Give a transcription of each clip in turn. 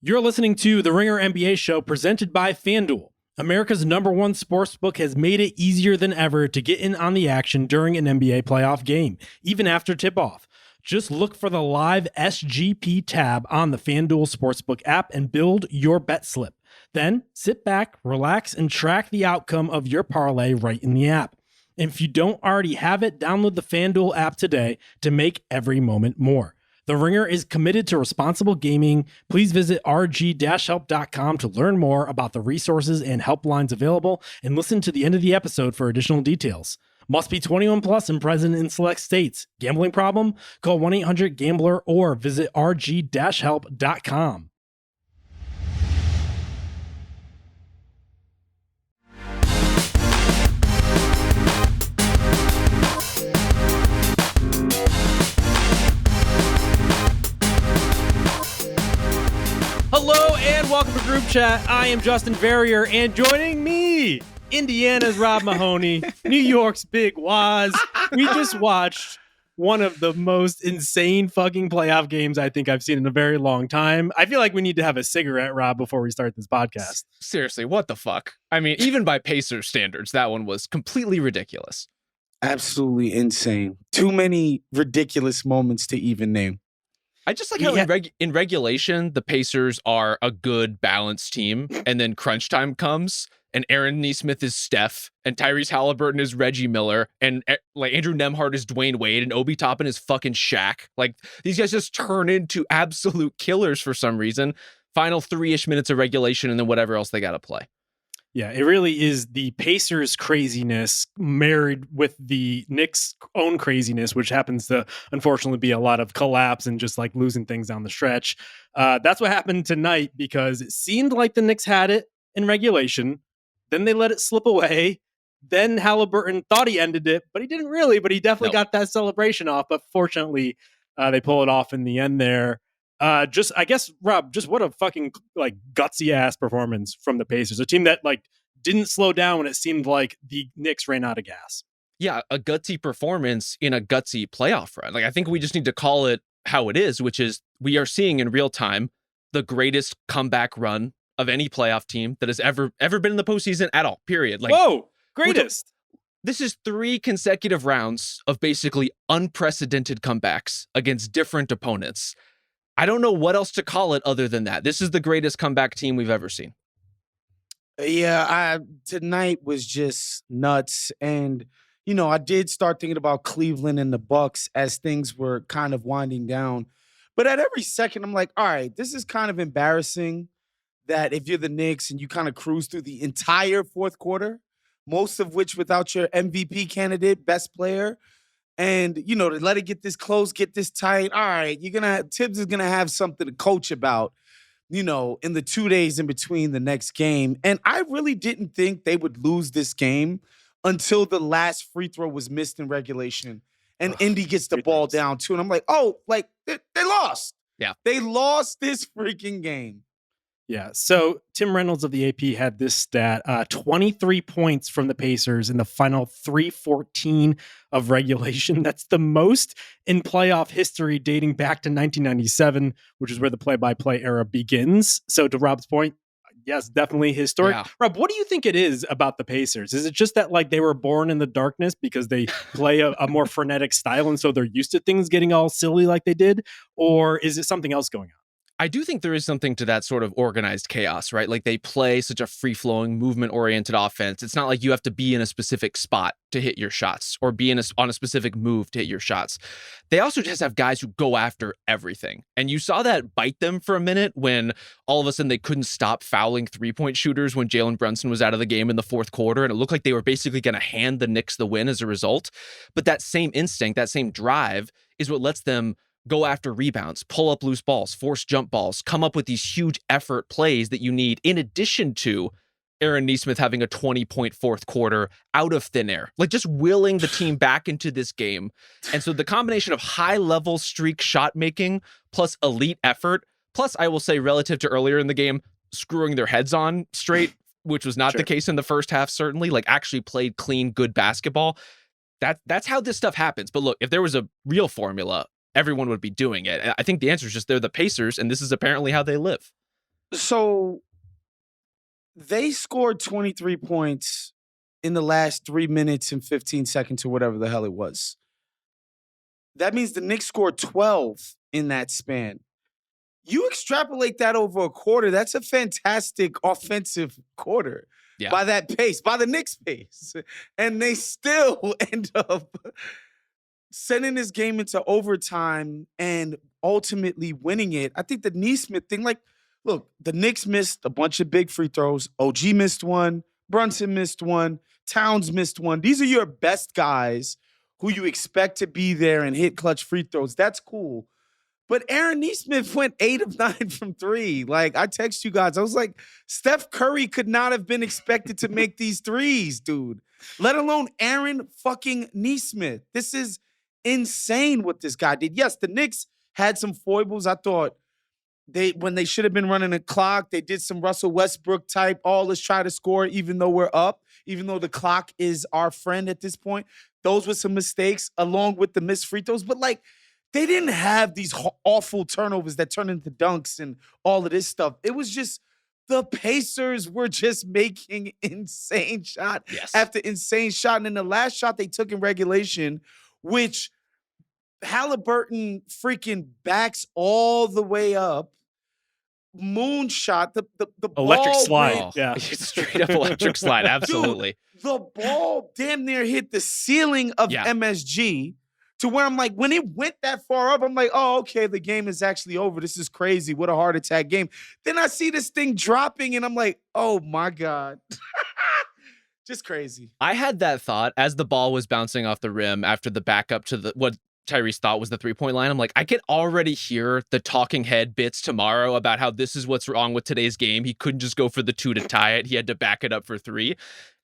You're listening to the Ringer NBA show presented by FanDuel. America's #1 sportsbook has made it easier than ever to get in on the action during an NBA playoff game, even after tip-off. Just look for the live SGP tab on the FanDuel Sportsbook app and build your bet slip. Then sit back, relax, and track the outcome of your parlay right in the app. And if you don't already have it, download the FanDuel app today to make every moment more. The Ringer is committed to responsible gaming. Please visit rg-help.com to learn more about the resources and helplines available and listen to the end of the episode for additional details. Must be 21 plus and present in select states. Gambling problem? Call 1-800-GAMBLER or visit rg-help.com. Hello and welcome to Group Chat. I am Justin Verrier, and joining me, Indiana's Rob Mahoney, New York's Big Waz. We just watched one of the most insane fucking playoff games I think I've seen in a very long time. I feel like we need to have a cigarette, Rob, before we start this podcast. Seriously, what the fuck? I mean, even by Pacers standards, that one was completely ridiculous. Absolutely insane. Too many ridiculous moments to even name. I just like how in regulation, the Pacers are a good, balanced team, and then crunch time comes, and Aaron Nesmith is Steph, and Tyrese Halliburton is Reggie Miller, and like Andrew Nembhard is Dwayne Wade, and Obi Toppin is fucking Shaq. Like, these guys just turn into absolute killers for some reason. Final 3-ish minutes of regulation, and then whatever else they got to play. Yeah, it really is the Pacers craziness married with the Knicks own craziness, which happens to unfortunately be a lot of collapse and just like losing things down the stretch. That's what happened tonight because it seemed like the Knicks had it in regulation. Then they let it slip away. Then Halliburton thought he ended it, but he didn't really, but he definitely got that celebration off. But fortunately, they pull it off in the end there. I guess, Rob, just what a fucking like gutsy ass performance from the Pacers, a team that like didn't slow down when it seemed like the Knicks ran out of gas. Yeah, a gutsy performance in a gutsy playoff run. Like, I think we just need to call it how it is, which is we are seeing in real time the greatest comeback run of any playoff team that has ever been in the postseason at all. Period. Like, whoa, greatest. This is 3 consecutive rounds of basically unprecedented comebacks against different opponents. I don't know what else to call it other than that. This is the greatest comeback team we've ever seen. Yeah, tonight was just nuts. And, you know, I did start thinking about Cleveland and the Bucks as things were kind of winding down. But at every second, I'm like, all right, this is kind of embarrassing that if you're the Knicks and you kind of cruise through the entire fourth quarter, most of which without your MVP candidate, best player, and, you know, to let it get this close, get this tight, all right, Tibbs is going to have something to coach about, you know, in the 2 days in between the next game. And I really didn't think they would lose this game until the last free throw was missed in regulation. And Indy gets the ball down, too. And I'm like, oh, like, they lost. Yeah. They lost this freaking game. Yeah, so Tim Reynolds of the AP had this stat, 23 points from the Pacers in the final 3:14 of regulation. That's the most in playoff history dating back to 1997, which is where the play-by-play era begins. So to Rob's point, yes, definitely historic. Yeah. Rob, what do you think it is about the Pacers? Is it just that like they were born in the darkness because they play a more frenetic style and so they're used to things getting all silly like they did? Or is it something else going on? I do think there is something to that sort of organized chaos, right? Like, they play such a free-flowing, movement-oriented offense. It's not like you have to be in a specific spot to hit your shots or be on a specific move to hit your shots. They also just have guys who go after everything. And you saw that bite them for a minute when all of a sudden they couldn't stop fouling three-point shooters when Jalen Brunson was out of the game in the fourth quarter. And it looked like they were basically going to hand the Knicks the win as a result. But that same instinct, that same drive is what lets them go after rebounds, pull up loose balls, force jump balls, come up with these huge effort plays that you need, in addition to Aaron Nesmith having a 20-point fourth quarter out of thin air, like just willing the team back into this game. And so the combination of high-level streak shot making plus elite effort, plus I will say relative to earlier in the game, screwing their heads on straight, which was not the case in the first half, certainly, like actually played clean, good basketball. That's how this stuff happens. But look, if there was a real formula, everyone would be doing it. And I think the answer is just they're the Pacers, and this is apparently how they live. So they scored 23 points in the last 3 minutes and 15 seconds or whatever the hell it was. That means the Knicks scored 12 in that span. You extrapolate that over a quarter, that's a fantastic offensive quarter by that pace, by the Knicks pace. And they still end up sending this game into overtime and ultimately winning it. I think the Neesmith thing, like, look, the Knicks missed a bunch of big free throws. OG missed one. Brunson missed one. Towns missed one. These are your best guys who you expect to be there and hit clutch free throws. That's cool. But Aaron Neesmith went 8 of 9 from 3. Like, I text you guys. I was like, Steph Curry could not have been expected to make these threes, dude. Let alone Aaron fucking Neesmith. This is insane what this guy did. Yes, the Knicks had some foibles. I thought when they should have been running a clock, they did some Russell Westbrook type, let's try to score even though we're up, even though the clock is our friend at this point. Those were some mistakes along with the missed free throws. But, like, they didn't have these awful turnovers that turned into dunks and all of this stuff. It was just the Pacers were just making insane shot after insane shot. And then the last shot they took in regulation, which Halliburton freaking backs all the way up, moonshot, the electric ball slide. Yeah. Straight up electric slide. Absolutely. Dude, the ball damn near hit the ceiling of MSG. To where I'm like, when it went that far up, I'm like, oh, okay, the game is actually over. This is crazy. What a heart attack game. Then I see this thing dropping, and I'm like, oh, my God. Just crazy. I had that thought as the ball was bouncing off the rim after the backup to what Tyrese thought was the three-point line. I'm like, I can already hear the talking head bits tomorrow about how this is what's wrong with today's game. He couldn't just go for the 2 to tie it. He had to back it up for 3.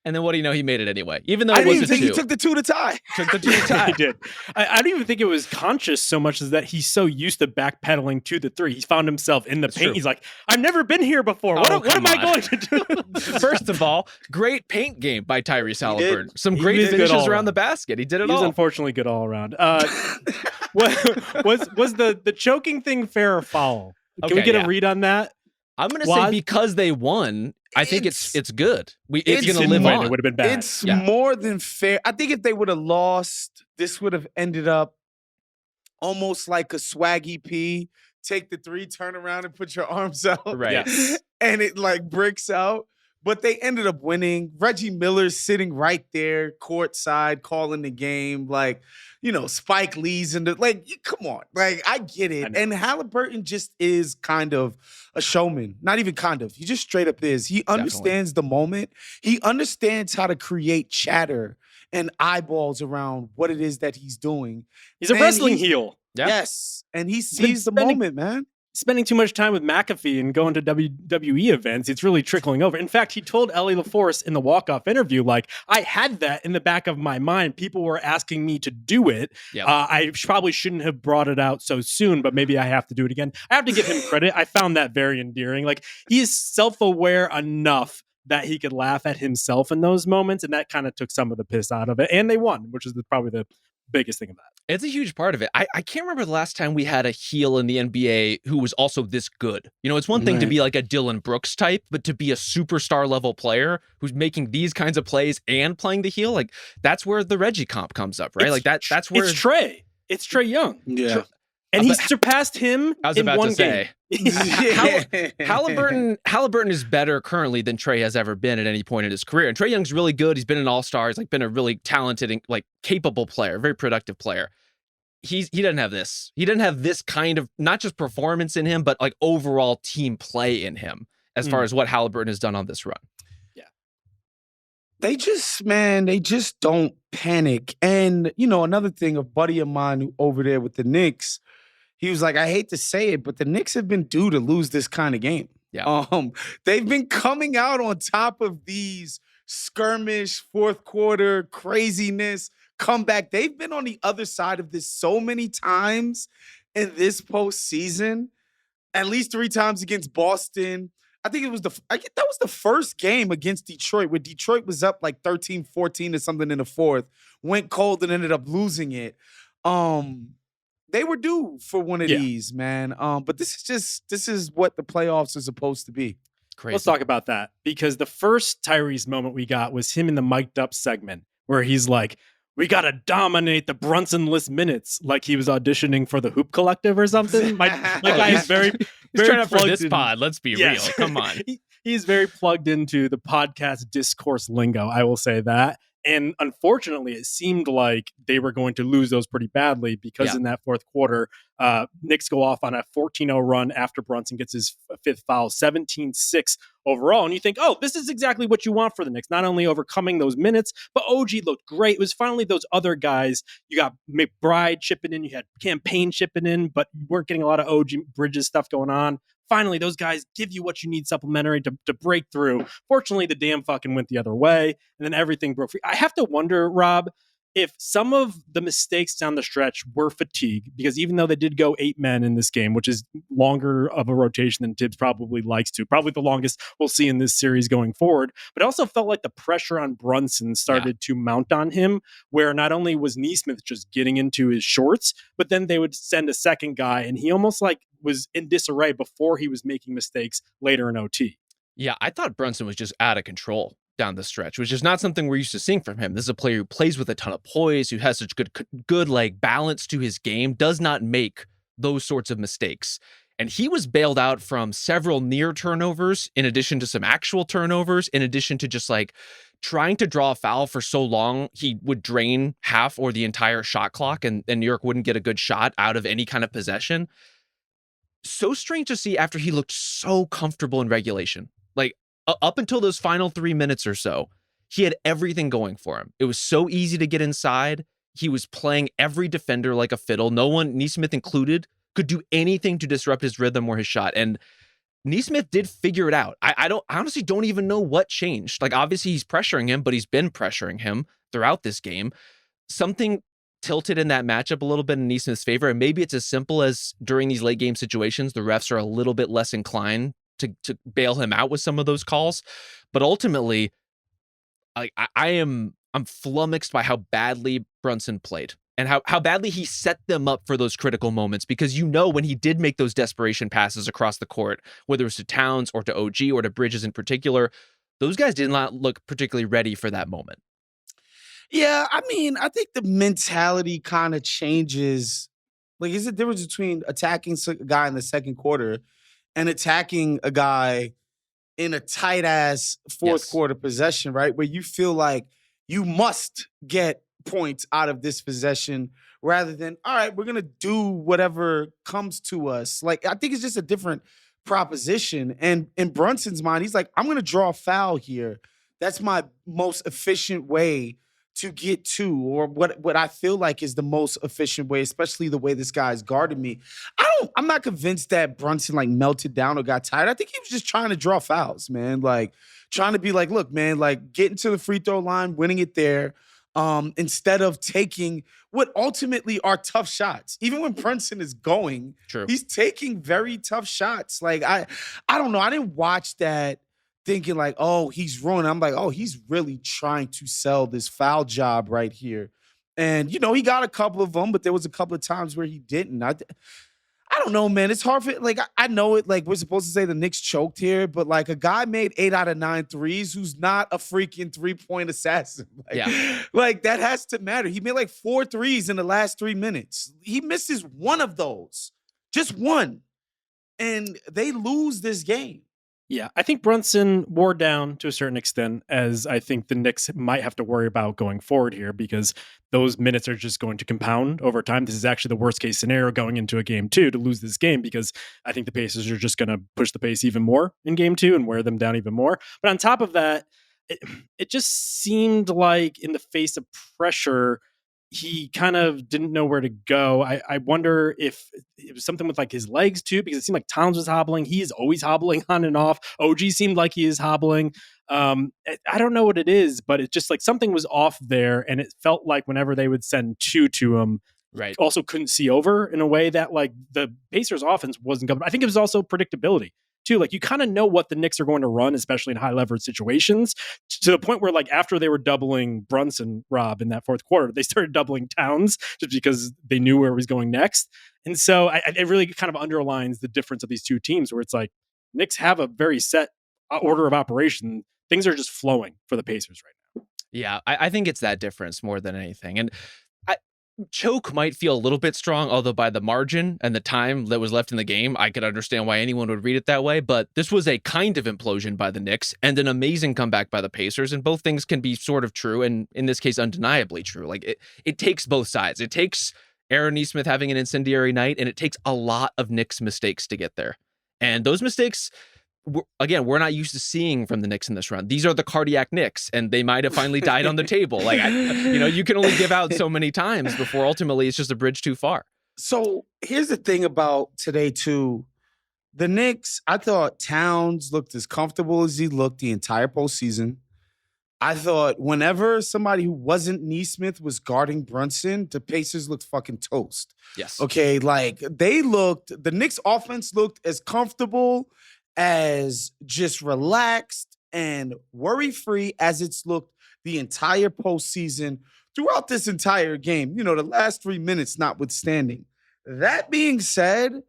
And then what do you know? He made it anyway, even though it was a 2. He took the 2 to tie. Took the 2 to tie. He did. I don't even think it was conscious so much as that he's so used to backpedaling to the 3. He's found himself in the paint. True. He's like, I've never been here before. What am I going to do? First of all, great paint game by Tyrese Halliburton. Some great finishes around the basket. He did it all. He was unfortunately good all around. Was the choking thing fair or foul? Can we get a read on that? I'm going to say because they won, I think it's good. It's going to live on. It would have been bad. It's more than fair. I think if they would have lost, this would have ended up almost like a swaggy P. Take the 3, turn around and put your arms out. Right. Yes. And it like bricks out. But they ended up winning. Reggie Miller's sitting right there, courtside, calling the game. Like, Spike Lee's come on. Like, I get it. And Halliburton just is kind of a showman. Not even kind of. He just straight up is. He understands the moment. He understands how to create chatter and eyeballs around what it is that he's doing. He's a wrestling heel. Yeah. Yes. And he sees the moment, man. Spending too much time with McAfee and going to WWE events, it's really trickling over. In fact, he told Ellie LaForce in the walk-off interview, like, I had that in the back of my mind. People were asking me to do it. Yep. I probably shouldn't have brought it out so soon, but maybe I have to do it again. I have to give him credit. I found that very endearing. Like, he is self-aware enough that he could laugh at himself in those moments, and that kind of took some of the piss out of it. And they won, which is probably the biggest thing of that. It's a huge part of it. I can't remember the last time we had a heel in the NBA who was also this good. It's one thing to be like a Dylan Brooks type, but to be a superstar level player who's making these kinds of plays and playing the heel, like, that's where the Reggie comp comes up, right? That's where it's Trey. It's Trae Young. Yeah. And he surpassed him in one game. Halliburton is better currently than Trae has ever been at any point in his career. And Trae Young's really good. He's been an all-star. He's been a really talented and capable player, very productive player. He doesn't have this. He doesn't have this kind of not just performance in him, but overall team play in him as far as what Halliburton has done on this run. Yeah. They just don't panic. And, another thing, a buddy of mine who over there with the Knicks, he was like, I hate to say it, but the Knicks have been due to lose this kind of game. Yeah. They've been coming out on top of these skirmish, fourth quarter craziness, comeback. They've been on the other side of this so many times in this postseason, at least 3 times against Boston. I think that was the first game against Detroit where Detroit was up like 13-14 or something in the fourth, went cold and ended up losing it. they were due for one of Yeah. these, man. But this is what the playoffs are supposed to be. Crazy. Let's talk about that, because the first Tyrese moment we got was him in the mic'd up segment where he's like, we got to dominate the Brunson-less minutes, like he was auditioning for the Hoop Collective or something. My guy is very He's trying out for this in. pod. Let's be real. Come on. He's very plugged into the podcast discourse lingo, I will say that. And unfortunately, it seemed like they were going to lose those pretty badly because in that fourth quarter, Knicks go off on a 14-0 run after Brunson gets his fifth foul, 17-6 overall. And you think, oh, this is exactly what you want for the Knicks, not only overcoming those minutes, but OG looked great. It was finally those other guys. You got McBride chipping in, you had Campaign chipping in, but you weren't getting a lot of OG Bridges stuff going on. Finally, those guys give you what you need supplementary to break through. Fortunately, the damn fucking went the other way, and then everything broke free. I have to wonder, Rob, if some of the mistakes down the stretch were fatigue, because even though they did go 8 men in this game, which is longer of a rotation than Tibbs probably likes to, probably the longest we'll see in this series going forward, but it also felt like the pressure on Brunson started to mount on him, where not only was Nesmith just getting into his shorts, but then they would send a second guy, and he almost like was in disarray before he was making mistakes later in OT. Yeah, I thought Brunson was just out of control down the stretch, which is not something we're used to seeing from him. This is a player who plays with a ton of poise, who has such good like balance to his game, does not make those sorts of mistakes. And he was bailed out from several near turnovers, in addition to some actual turnovers, in addition to just like trying to draw a foul for so long, he would drain half or the entire shot clock, and New York wouldn't get a good shot out of any kind of possession. So strange to see after he looked so comfortable in regulation. Like, up until those final 3 minutes or so, he had everything going for him. It was so easy to get inside. He was playing every defender like a fiddle. No one, Nesmith included, could do anything to disrupt his rhythm or his shot. And Nesmith did figure it out. I honestly don't even know what changed. Like, obviously he's pressuring him, but he's been pressuring him throughout this game. Something tilted in that matchup a little bit in Nesmith's favor. And maybe it's as simple as during these late game situations, the refs are a little bit less inclined to bail him out with some of those calls. But ultimately, I'm flummoxed by how badly Brunson played and how badly he set them up for those critical moments, because when he did make those desperation passes across the court, whether it was to Towns or to OG or to Bridges in particular, those guys did not look particularly ready for that moment. Yeah, I mean, I think the mentality kind of changes. Like, is the difference between attacking a guy in the second quarter and attacking a guy in a tight ass fourth quarter possession, right? Where you feel like you must get points out of this possession rather than, all right, we're going to do whatever comes to us. Like, I think it's just a different proposition. And in Brunson's mind, he's like, I'm going to draw a foul here. That's my most efficient way to get to, or what I feel like is the most efficient way, especially the way this guy's guarded me. I'm not convinced that Brunson like melted down or got tired. I think he was just trying to draw fouls, man. Like, trying to be like, look, man, like getting to the free throw line, winning it there, instead of taking what ultimately are tough shots. Even when Brunson is going, he's taking very tough shots. Like, I don't know. I didn't watch that thinking like, oh, he's ruining. I'm like, oh, he's really trying to sell this foul job right here. And, he got a couple of them, but there was a couple of times where he didn't. I don't know, man. It's hard for like, I know it, like we're supposed to say the Knicks choked here, but like a guy made 8 out of 9 threes who's not a freaking 3-point assassin. Like that has to matter. He made like 4 threes in the last 3 minutes. He misses one of those, just one. And they lose this game. Yeah, I think Brunson wore down to a certain extent, as I think the Knicks might have to worry about going forward here, because those minutes are just going to compound over time. This is actually the worst case scenario going into a game 2 to lose this game, because I think the Pacers are just going to push the pace even more in game 2 and wear them down even more. But on top of that, it just seemed like in the face of pressure, he kind of didn't know where to go. I wonder if it was something with like his legs too, because it seemed like Towns was hobbling. He is always hobbling on and off. OG seemed like he is hobbling. I don't know what it is, but it's just like something was off there. And it felt like whenever they would send 2 to him, also couldn't see over in a way that like the Pacers offense wasn't coming. I think it was also predictability. too. Like, you kind of know what the Knicks are going to run, especially in high leverage situations, to the point where, like, after they were doubling Brunson, Rob, in that fourth quarter, they started doubling Towns just because they knew where he was going next. And so it really kind of underlines the difference of these two teams, where it's like Knicks have a very set order of operation. Things are just flowing for the Pacers right now. Yeah, I think it's that difference more than anything. And choke might feel a little bit strong, although by the margin and the time that was left in the game, I could understand why anyone would read it that way. But this was a kind of implosion by the Knicks and an amazing comeback by the Pacers. And both things can be sort of true, and in this case, undeniably true. Like, it takes both sides. It takes Aaron Nesmith having an incendiary night, and it takes a lot of Knicks mistakes to get there. And those mistakes, again, we're not used to seeing from the Knicks in this run. These are the cardiac Knicks, and they might have finally died on the table. Like, you can only give out so many times before ultimately it's just a bridge too far. So here's the thing about today, too. The Knicks, I thought Towns looked as comfortable as he looked the entire postseason. I thought whenever somebody who wasn't Nesmith was guarding Brunson, the Pacers looked fucking toast. Yes. Okay, like, the Knicks offense looked as comfortable, as just relaxed and worry-free as it's looked the entire postseason throughout this entire game, the last 3 minutes notwithstanding. That being said,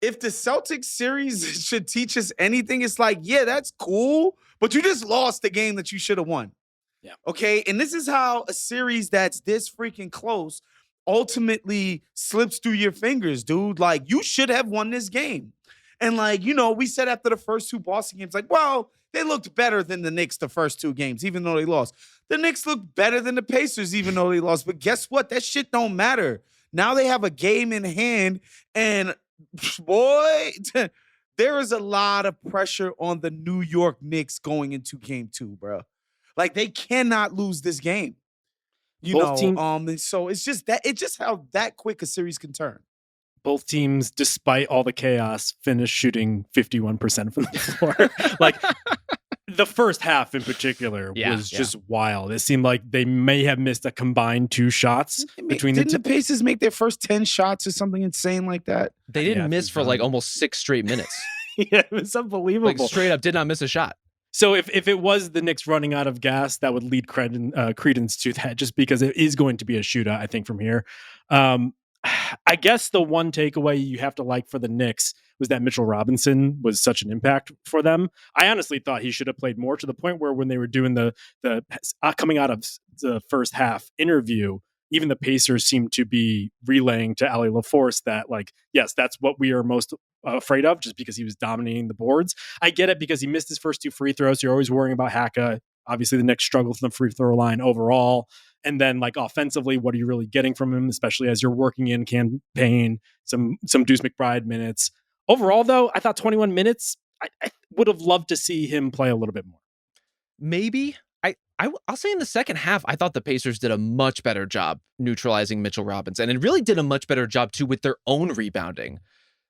if the Celtics series should teach us anything, it's like, yeah, that's cool, but you just lost the game that you should have won. Yeah. Okay, and this is how a series that's this freaking close ultimately slips through your fingers, dude. Like, you should have won this game. And, like, we said after the first two Boston games, like, well, they looked better than the Knicks the first two games, even though they lost. The Knicks looked better than the Pacers, even though they lost. But guess what? That shit don't matter. Now they have a game in hand, and, boy, there is a lot of pressure on the New York Knicks going into game 2, bro. Like, they cannot lose this game. And so it's just how that quick a series can turn. Both teams, despite all the chaos, finished shooting 51% from the floor. Like, the first half in particular was just wild. It seemed like they may have missed a combined 2 shots between Didn't the Pacers make their first 10 shots or something insane like that? They didn't miss for like almost 6 straight minutes. Yeah, it was unbelievable. Like, straight up did not miss a shot. So if it was the Knicks running out of gas, that would lead credence to that, just because it is going to be a shootout, I think, from here. I guess the one takeaway you have to like for the Knicks was that Mitchell Robinson was such an impact for them. I honestly thought he should have played more, to the point where when they were doing the coming out of the first half interview, even the Pacers seemed to be relaying to Ali LaForce that, like, yes, that's what we are most afraid of, just because he was dominating the boards. I get it, because he missed his first 2 free throws. You're always worrying about Haka. Obviously, the Knicks struggle from the free throw line overall. And then, like, offensively, what are you really getting from him, especially as you're working in campaign, some Deuce McBride minutes. Overall, though, I thought 21 minutes, I would have loved to see him play a little bit more. Maybe. I'll say in the second half, I thought the Pacers did a much better job neutralizing Mitchell Robinson, and really did a much better job, too, with their own rebounding.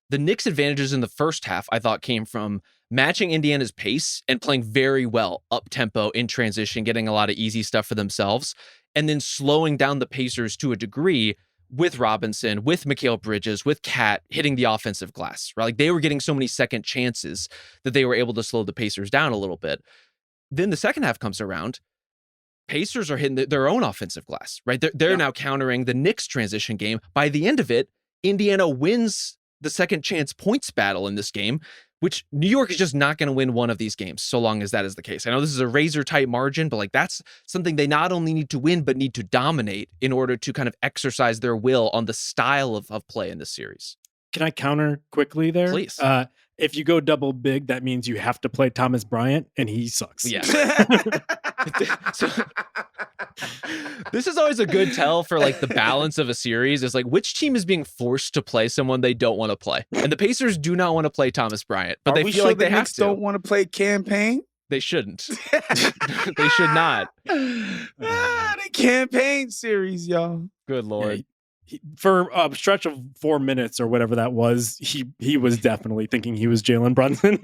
The Knicks' advantages in the first half, I thought, came from matching Indiana's pace and playing very well up-tempo in transition, getting a lot of easy stuff for themselves, and then slowing down the Pacers to a degree with Robinson, with Mikal Bridges, with Cat hitting the offensive glass, right? Like, they were getting so many second chances that they were able to slow the Pacers down a little bit. Then the second half comes around. Pacers are hitting their own offensive glass, right? They're now countering the Knicks transition game. By the end of it, Indiana wins the second chance points battle in this game, which New York is just not going to win one of these games so long as that is the case. I know this is a razor tight margin, but, like, that's something they not only need to win, but need to dominate in order to kind of exercise their will on the style of play in this series. Can I counter quickly there? Please. If you go double big, that means you have to play Thomas Bryant, and he sucks. Yeah. So, this is always a good tell for, like, the balance of a series, is like, which team is being forced to play someone they don't want to play. And the Pacers do not want to play Thomas Bryant, but they feel like they have to. Don't want to play campaign? They shouldn't. They should not. The campaign series, y'all. Good Lord. Yeah, for a stretch of 4 minutes or whatever that was, he was definitely thinking he was Jalen Brunson.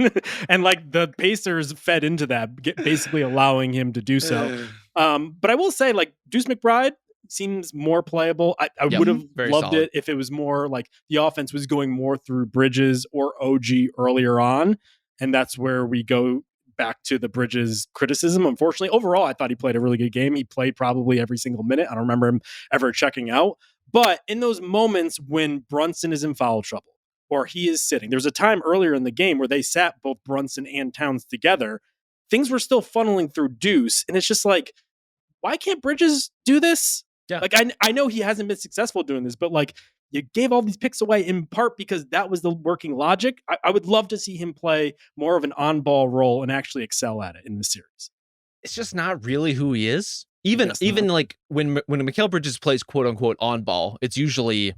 And, like, the Pacers fed into that, basically allowing him to do so. But I will say, like, Deuce McBride, seems more playable. I Yep, would have very loved solid. it if it was more like the offense was going more through Bridges or OG earlier on. And that's where we go back to the Bridges criticism. Unfortunately, overall, I thought he played a really good game. He played probably every single minute. I don't remember him ever checking out. But in those moments when Brunson is in foul trouble or he is sitting, there was a time earlier in the game where they sat both Brunson and Towns together. Things were still funneling through Deuce. And it's just like, why can't Bridges do this? Yeah. Like, I know he hasn't been successful doing this, but like, you gave all these picks away in part because that was the working logic. I would love to see him play more of an on-ball role and actually excel at it in the series. It's just not really who he is. Even like when Mikal Bridges plays quote unquote on ball, it's usually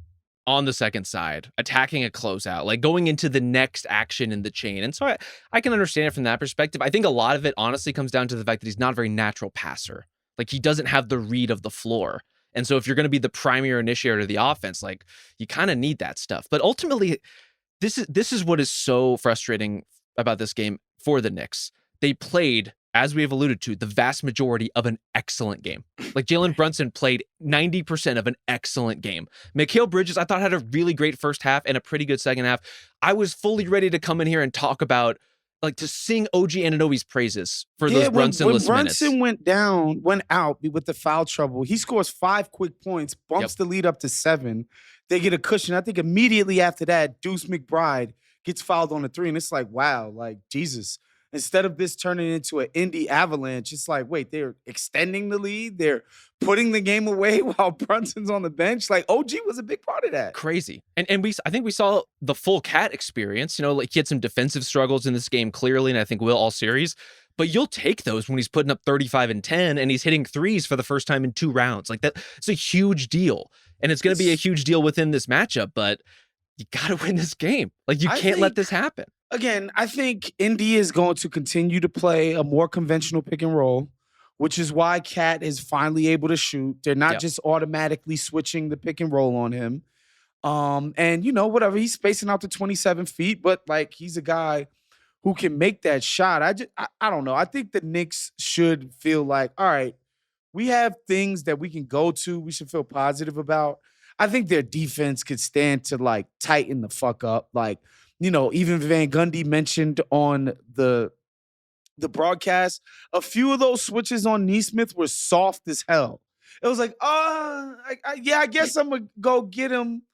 on the second side, attacking a closeout, like going into the next action in the chain. And so I can understand it from that perspective. I think a lot of it honestly comes down to the fact that he's not a very natural passer. Like he doesn't have the read of the floor. And so if you're going to be the primary initiator of the offense, like you kind of need that stuff. But ultimately, this is what is so frustrating about this game for the Knicks. They played, as we have alluded to, the vast majority of an excellent game. Like Jalen Brunson played 90% of an excellent game. Mikal Bridges, I thought, had a really great first half and a pretty good second half. I was fully ready to come in here and talk about, like, to sing OG Anunoby's praises for those Brunson-less minutes. When Brunson went out with the foul trouble, he scores 5 quick points, bumps the lead up to 7. They get a cushion. I think immediately after that, Deuce McBride gets fouled on the 3, and it's like, wow, like, Jesus. Instead of this turning into an Indy avalanche, it's like, wait, they're extending the lead. They're putting the game away while Brunson's on the bench. Like, OG was a big part of that. Crazy. And I think we saw the full Cat experience. You know, like he had some defensive struggles in this game clearly, and I think will all series. But you'll take those when he's putting up 35 and 10 and he's hitting threes for the first time in 2 rounds. Like that, it's a huge deal. And it's going to be a huge deal within this matchup, but you got to win this game. Like you can't let this happen. Again, I think Indy is going to continue to play a more conventional pick and roll, which is why Cat is finally able to shoot. They're not just automatically switching the pick and roll on him. And, you know, whatever, he's spacing out to 27 feet, but, like, he's a guy who can make that shot. I don't know. I think the Knicks should feel like, all right, we have things that we can go to. We should feel positive about. I think their defense could stand to, like, tighten the fuck up. Like, you know, even Van Gundy mentioned on the broadcast, a few of those switches on Nesmith were soft as hell. It was like, I guess I'm going to go get him.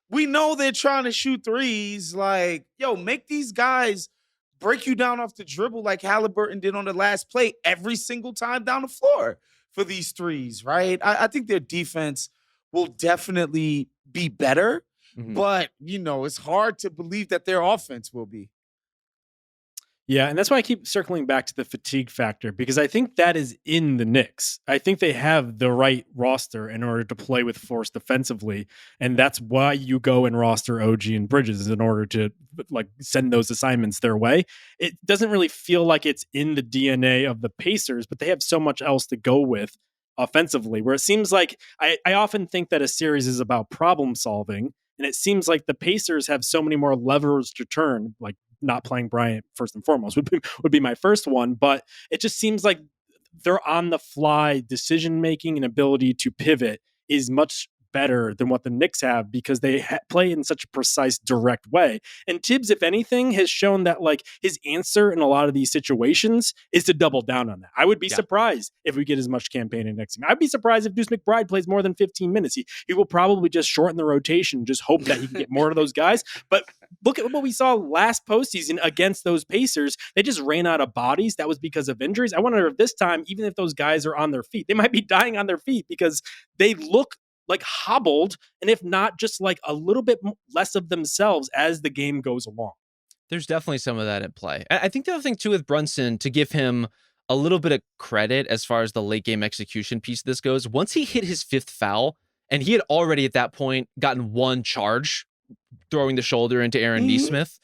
We know they're trying to shoot threes. Like, yo, make these guys break you down off the dribble like Halliburton did on the last play every single time down the floor for these threes, right? I think their defense will definitely be better. Mm-hmm. But, you know, it's hard to believe that their offense will be. Yeah, and that's why I keep circling back to the fatigue factor, because I think that is in the Knicks. I think they have the right roster in order to play with force defensively, and that's why you go and roster OG and Bridges in order to, like, send those assignments their way. It doesn't really feel like it's in the DNA of the Pacers, but they have so much else to go with offensively, where it seems like I often think that a series is about problem solving, and it seems like the Pacers have so many more levers to turn, like not playing Bryant first and foremost would be my first one, but it just seems like their on the fly decision making and ability to pivot is much better than what the Knicks have, because they play in such a precise, direct way. And Tibbs, if anything, has shown that, like, his answer in a lot of these situations is to double down on that. I would be surprised if we get as much campaigning next game. I'd be surprised if Deuce McBride plays more than 15 minutes. He will probably just shorten the rotation, just hope that he can get more of those guys. But look at what we saw last postseason against those Pacers. They just ran out of bodies. That was because of injuries. I wonder if this time, even if those guys are on their feet, they might be dying on their feet because they look like hobbled, and if not, just like a little bit less of themselves as the game goes along. There's definitely some of that at play. I think the other thing too with Brunson, to give him a little bit of credit as far as the late game execution piece of this goes, once he hit his 5th foul, and he had already at that point gotten 1 charge throwing the shoulder into Aaron Nesmith,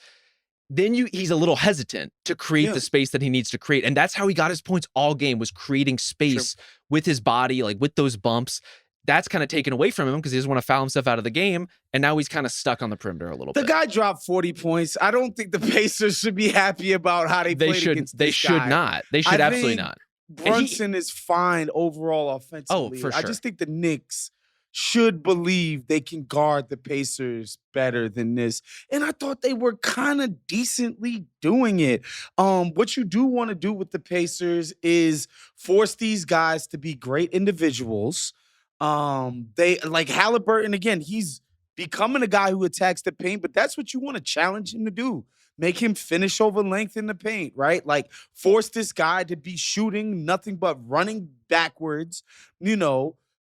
then he's a little hesitant to create the space that he needs to create. And that's how he got his points all game, was creating space with his body, like with those bumps. That's kind of taken away from him because he doesn't want to foul himself out of the game. And now he's kind of stuck on the perimeter a little bit. The guy dropped 40 points. I don't think the Pacers should be happy about how they played against this guy. They should not. They should absolutely not. Brunson is fine overall offensively. for I sure. just think the Knicks should believe they can guard the Pacers better than this. And I thought they were kind of decently doing it. What you do want to do with the Pacers is force these guys to be great individuals. They like Halliburton, again, he's becoming a guy who attacks the paint, but that's what you want to challenge him to do. Make him finish over length in the paint, right? Like force this guy to be shooting nothing but running backwards,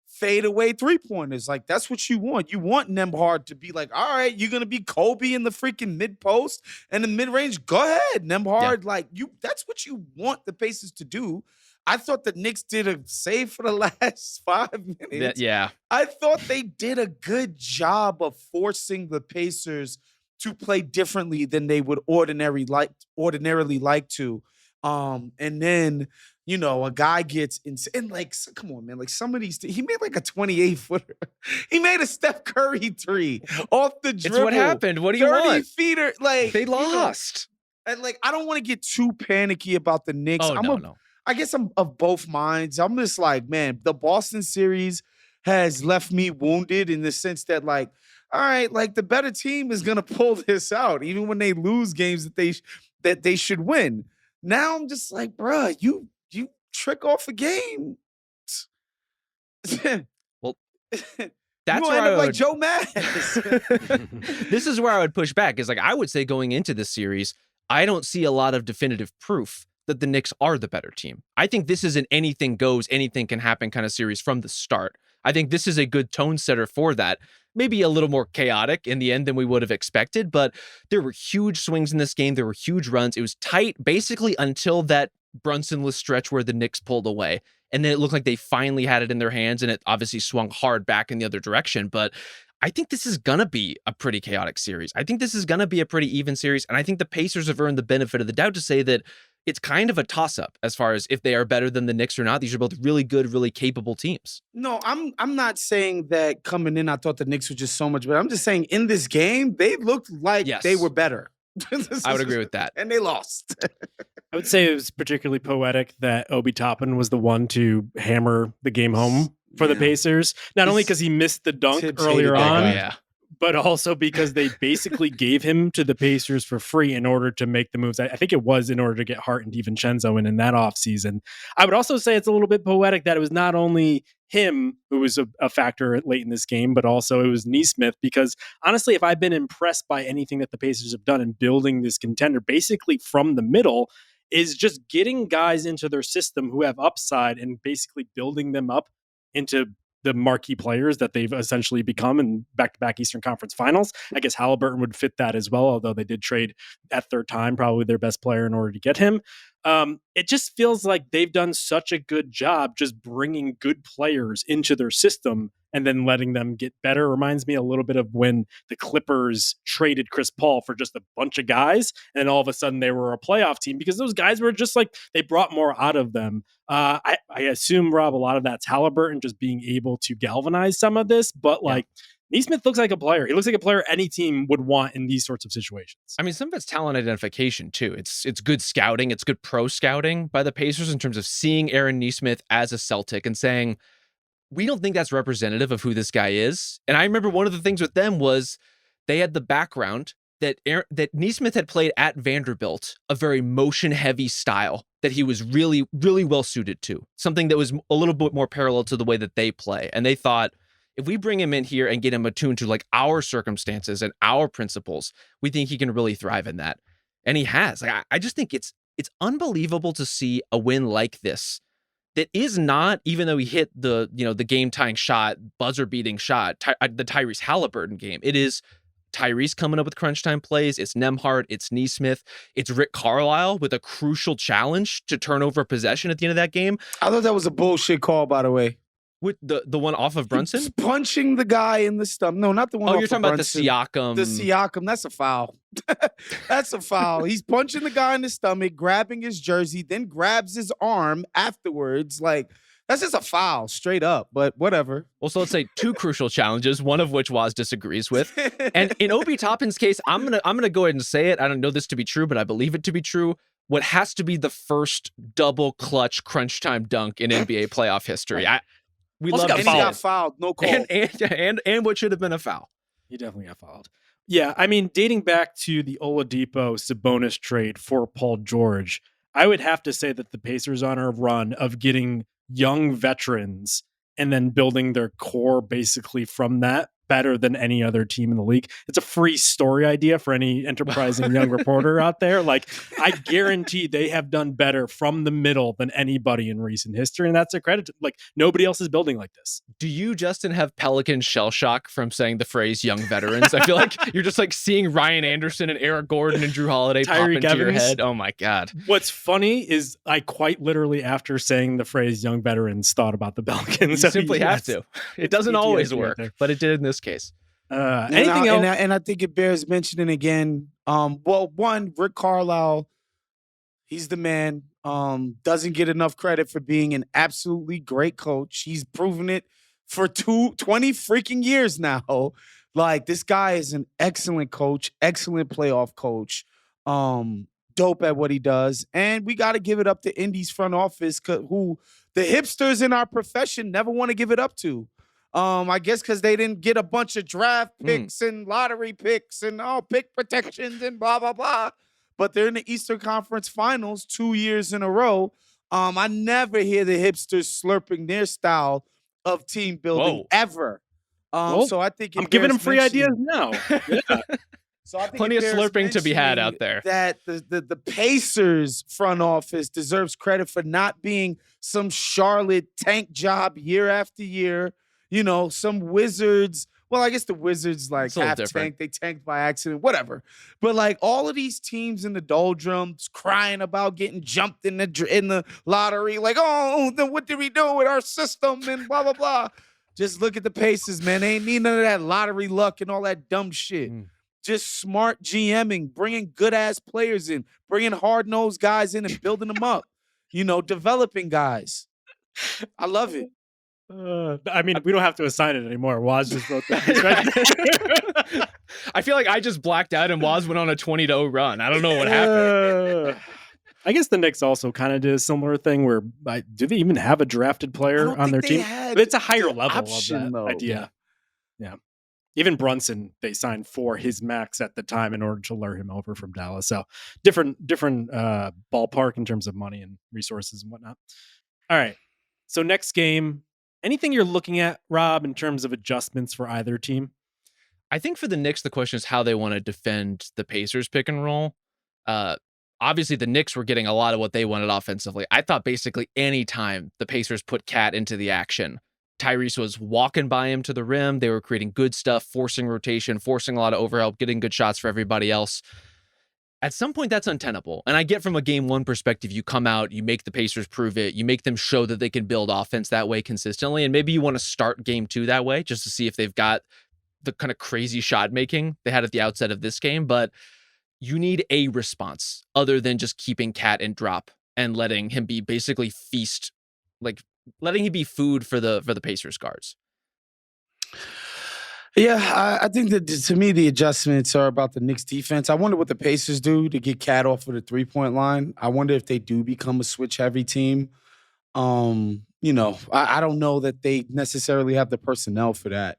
fade away three-pointers. Like, that's what you want. You want Nembhard to be like, all right, you're going to be Kobe in the freaking mid-post and in mid-range. Go ahead, Nembhard. Yeah. That's what you want the Pacers to do. I thought the Knicks did a save for the last 5 minutes. Yeah. I thought they did a good job of forcing the Pacers to play differently than they would ordinarily like to. And then, a guy gets and like, come on, man. Like some of these, he made like a 28-footer. He made a Steph Curry 3 off the dribble. It's what happened. What do you 30 want? feeder. Like They lost. And like, I don't want to get too panicky about the Knicks. Oh, no. I guess I'm of both minds. I'm just like, man, the Boston series has left me wounded in the sense that, like, all right, like the better team is gonna pull this out, even when they lose games that they should win. Now I'm just like, bruh, you trick off a game. Well, That's where I would, like Joe Madden. This is where I would push back. Is like I would say going into this series, I don't see a lot of definitive proof that the Knicks are the better team. I think this is an anything goes, anything can happen kind of series from the start. I think this is a good tone setter for that. Maybe a little more chaotic in the end than we would have expected, but there were huge swings in this game. There were huge runs. It was tight basically until that Brunsonless stretch where the Knicks pulled away. And then it looked like they finally had it in their hands, and it obviously swung hard back in the other direction. But I think this is going to be a pretty chaotic series. I think this is going to be a pretty even series. And I think the Pacers have earned the benefit of the doubt to say that it's kind of a toss-up as far as if they are better than the Knicks or not. These are both really good, really capable teams. No, I'm not saying that coming in, I thought the Knicks were just so much better. I'm just saying in this game, they looked like they were better. I would agree with that. And they lost. I would say it was particularly poetic that Obi Toppin was the one to hammer the game home for the Pacers. Not only because he missed the dunk earlier on, but also because they basically gave him to the Pacers for free in order to make the moves. I think it was in order to get Hart and DiVincenzo in that offseason. I would also say it's a little bit poetic that it was not only him who was a factor late in this game, but also it was Nesmith, because honestly, if I've been impressed by anything that the Pacers have done in building this contender, basically from the middle, is just getting guys into their system who have upside and basically building them up into the marquee players that they've essentially become in back-to-back Eastern Conference Finals. I guess Halliburton would fit that as well, although they did trade at third time, probably their best player in order to get him. It just feels like they've done such a good job just bringing good players into their system and then letting them get better. Reminds me a little bit of when the Clippers traded Chris Paul for just a bunch of guys, and then all of a sudden they were a playoff team because those guys were just like, they brought more out of them. I assume, Rob, a lot of that's Halliburton just being able to galvanize some of this, but like, Nesmith looks like a player. He looks like a player any team would want in these sorts of situations. I mean, some of it's talent identification too. It's good scouting. It's good pro scouting by the Pacers in terms of seeing Aaron Nesmith as a Celtic and saying, we don't think that's representative of who this guy is. And I remember one of the things with them was they had the background that Nesmith had played at Vanderbilt, a very motion heavy style that he was really, really well suited to. Something that was a little bit more parallel to the way that they play. And they thought, if we bring him in here and get him attuned to like our circumstances and our principles, we think he can really thrive in that. And he has. Like, I just think it's unbelievable to see a win like this that is not, even though he hit the game tying shot, buzzer beating shot, the Tyrese Halliburton game. It is Tyrese coming up with crunch time plays. It's Nembhard. It's Nesmith. It's Rick Carlisle with a crucial challenge to turn over possession at the end of that game. I thought that was a bullshit call, by the way. With the one off of Brunson? He's punching the guy in the stomach. No, not the one off you're talking of about Brunson. the Siakam. The Siakam. That's a foul. That's a foul. He's punching the guy in the stomach, grabbing his jersey, then grabs his arm afterwards. Like, that's just a foul, straight up, but whatever. Well, so let's say two crucial challenges, one of which Woz disagrees with. And in Obi Toppin's case, I'm gonna go ahead and say it. I don't know this to be true, but I believe it to be true. what has to be the first double clutch crunch time dunk in NBA playoff history. We love and he got fouled, no call. And what should have been a foul. He definitely got fouled. Yeah, I mean, dating back to the Oladipo Sabonis trade for Paul George, I would have to say that the Pacers on a run of getting young veterans and then building their core basically from that better than any other team in the league. It's a free story idea for any enterprising young reporter out there. Like, I guarantee they have done better from the middle than anybody in recent history. And that's a credit to, like, nobody else is building like this. Do you, Justin, have Pelican shell shock from saying the phrase young veterans? I feel like you're just like seeing Ryan Anderson and Eric Gordon and Drew Holiday pop into your head. Oh my God. What's funny is I quite literally, after saying the phrase young veterans, thought about the Pelicans. You simply have to. It doesn't always work, but it did in this case. Anything else? And I think it bears mentioning again. Well, one, Rick Carlisle, he's the man. Doesn't get enough credit for being an absolutely great coach. He's proven it for 20 freaking years now. Like, this guy is an excellent coach, excellent playoff coach. Dope at what he does. And we got to give it up to Indy's front office, who the hipsters in our profession never want to give it up to. I guess because they didn't get a bunch of draft picks and lottery picks and pick protections and blah, blah, blah. But they're in the Eastern Conference Finals 2 years in a row. I never hear the hipsters slurping their style of team building ever. So I think I'm giving them free ideas now. Yeah. So I think plenty of slurping to be had out there. That the Pacers front office deserves credit for not being some Charlotte tank job year after year. You know, some Wizards. Well, I guess the Wizards like half tanked. They tanked by accident, whatever. But like all of these teams in the doldrums crying about getting jumped in the lottery, like, oh, then what did we do with our system and blah blah blah. Just look at the Pacers, man. They ain't need none of that lottery luck and all that dumb shit. Just smart GMing, bringing good ass players in, bringing hard nosed guys in and building them up. You know, developing guys. I love it. I mean, we don't have to assign it anymore. Waz just wrote that. Right? I feel like I just blacked out and Waz went on a 20-0 run. I don't know what happened. I guess the Knicks also kind of did a similar thing where, do they even have a drafted player on their team? But it's a higher level of that idea. Yeah. Even Brunson, they signed for his max at the time in order to lure him over from Dallas. So different ballpark in terms of money and resources and whatnot. All right. So next game, anything you're looking at, Rob, in terms of adjustments for either team? I think for the Knicks, the question is how they want to defend the Pacers pick and roll. Obviously, the Knicks were getting a lot of what they wanted offensively. I thought basically any time the Pacers put Cat into the action, Tyrese was walking by him to the rim. They were creating good stuff, forcing rotation, forcing a lot of overhelp, getting good shots for everybody else. At some point, that's untenable. And I get from a game one perspective, you come out, you make the Pacers prove it, you make them show that they can build offense that way consistently. And maybe you want to start game two that way just to see if they've got the kind of crazy shot making they had at the outset of this game. But you need a response other than just keeping Cat in drop and letting him be basically feast, like letting him be food for the Pacers guards. Yeah, I think that to me, the adjustments are about the Knicks defense. I wonder what the Pacers do to get Cat off of the 3-point line. I wonder if they do become a switch-heavy team. You know, I don't know that they necessarily have the personnel for that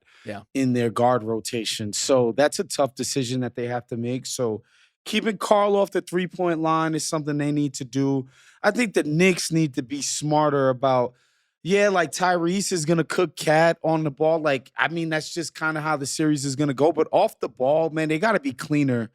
in their guard rotation. So that's a tough decision that they have to make. So keeping Karl off the 3-point line is something they need to do. I think the Knicks need to be smarter about, like Tyrese is going to cook Cat on the ball. Like, I mean, that's just kind of how the series is going to go. But off the ball, man, they got to be cleaner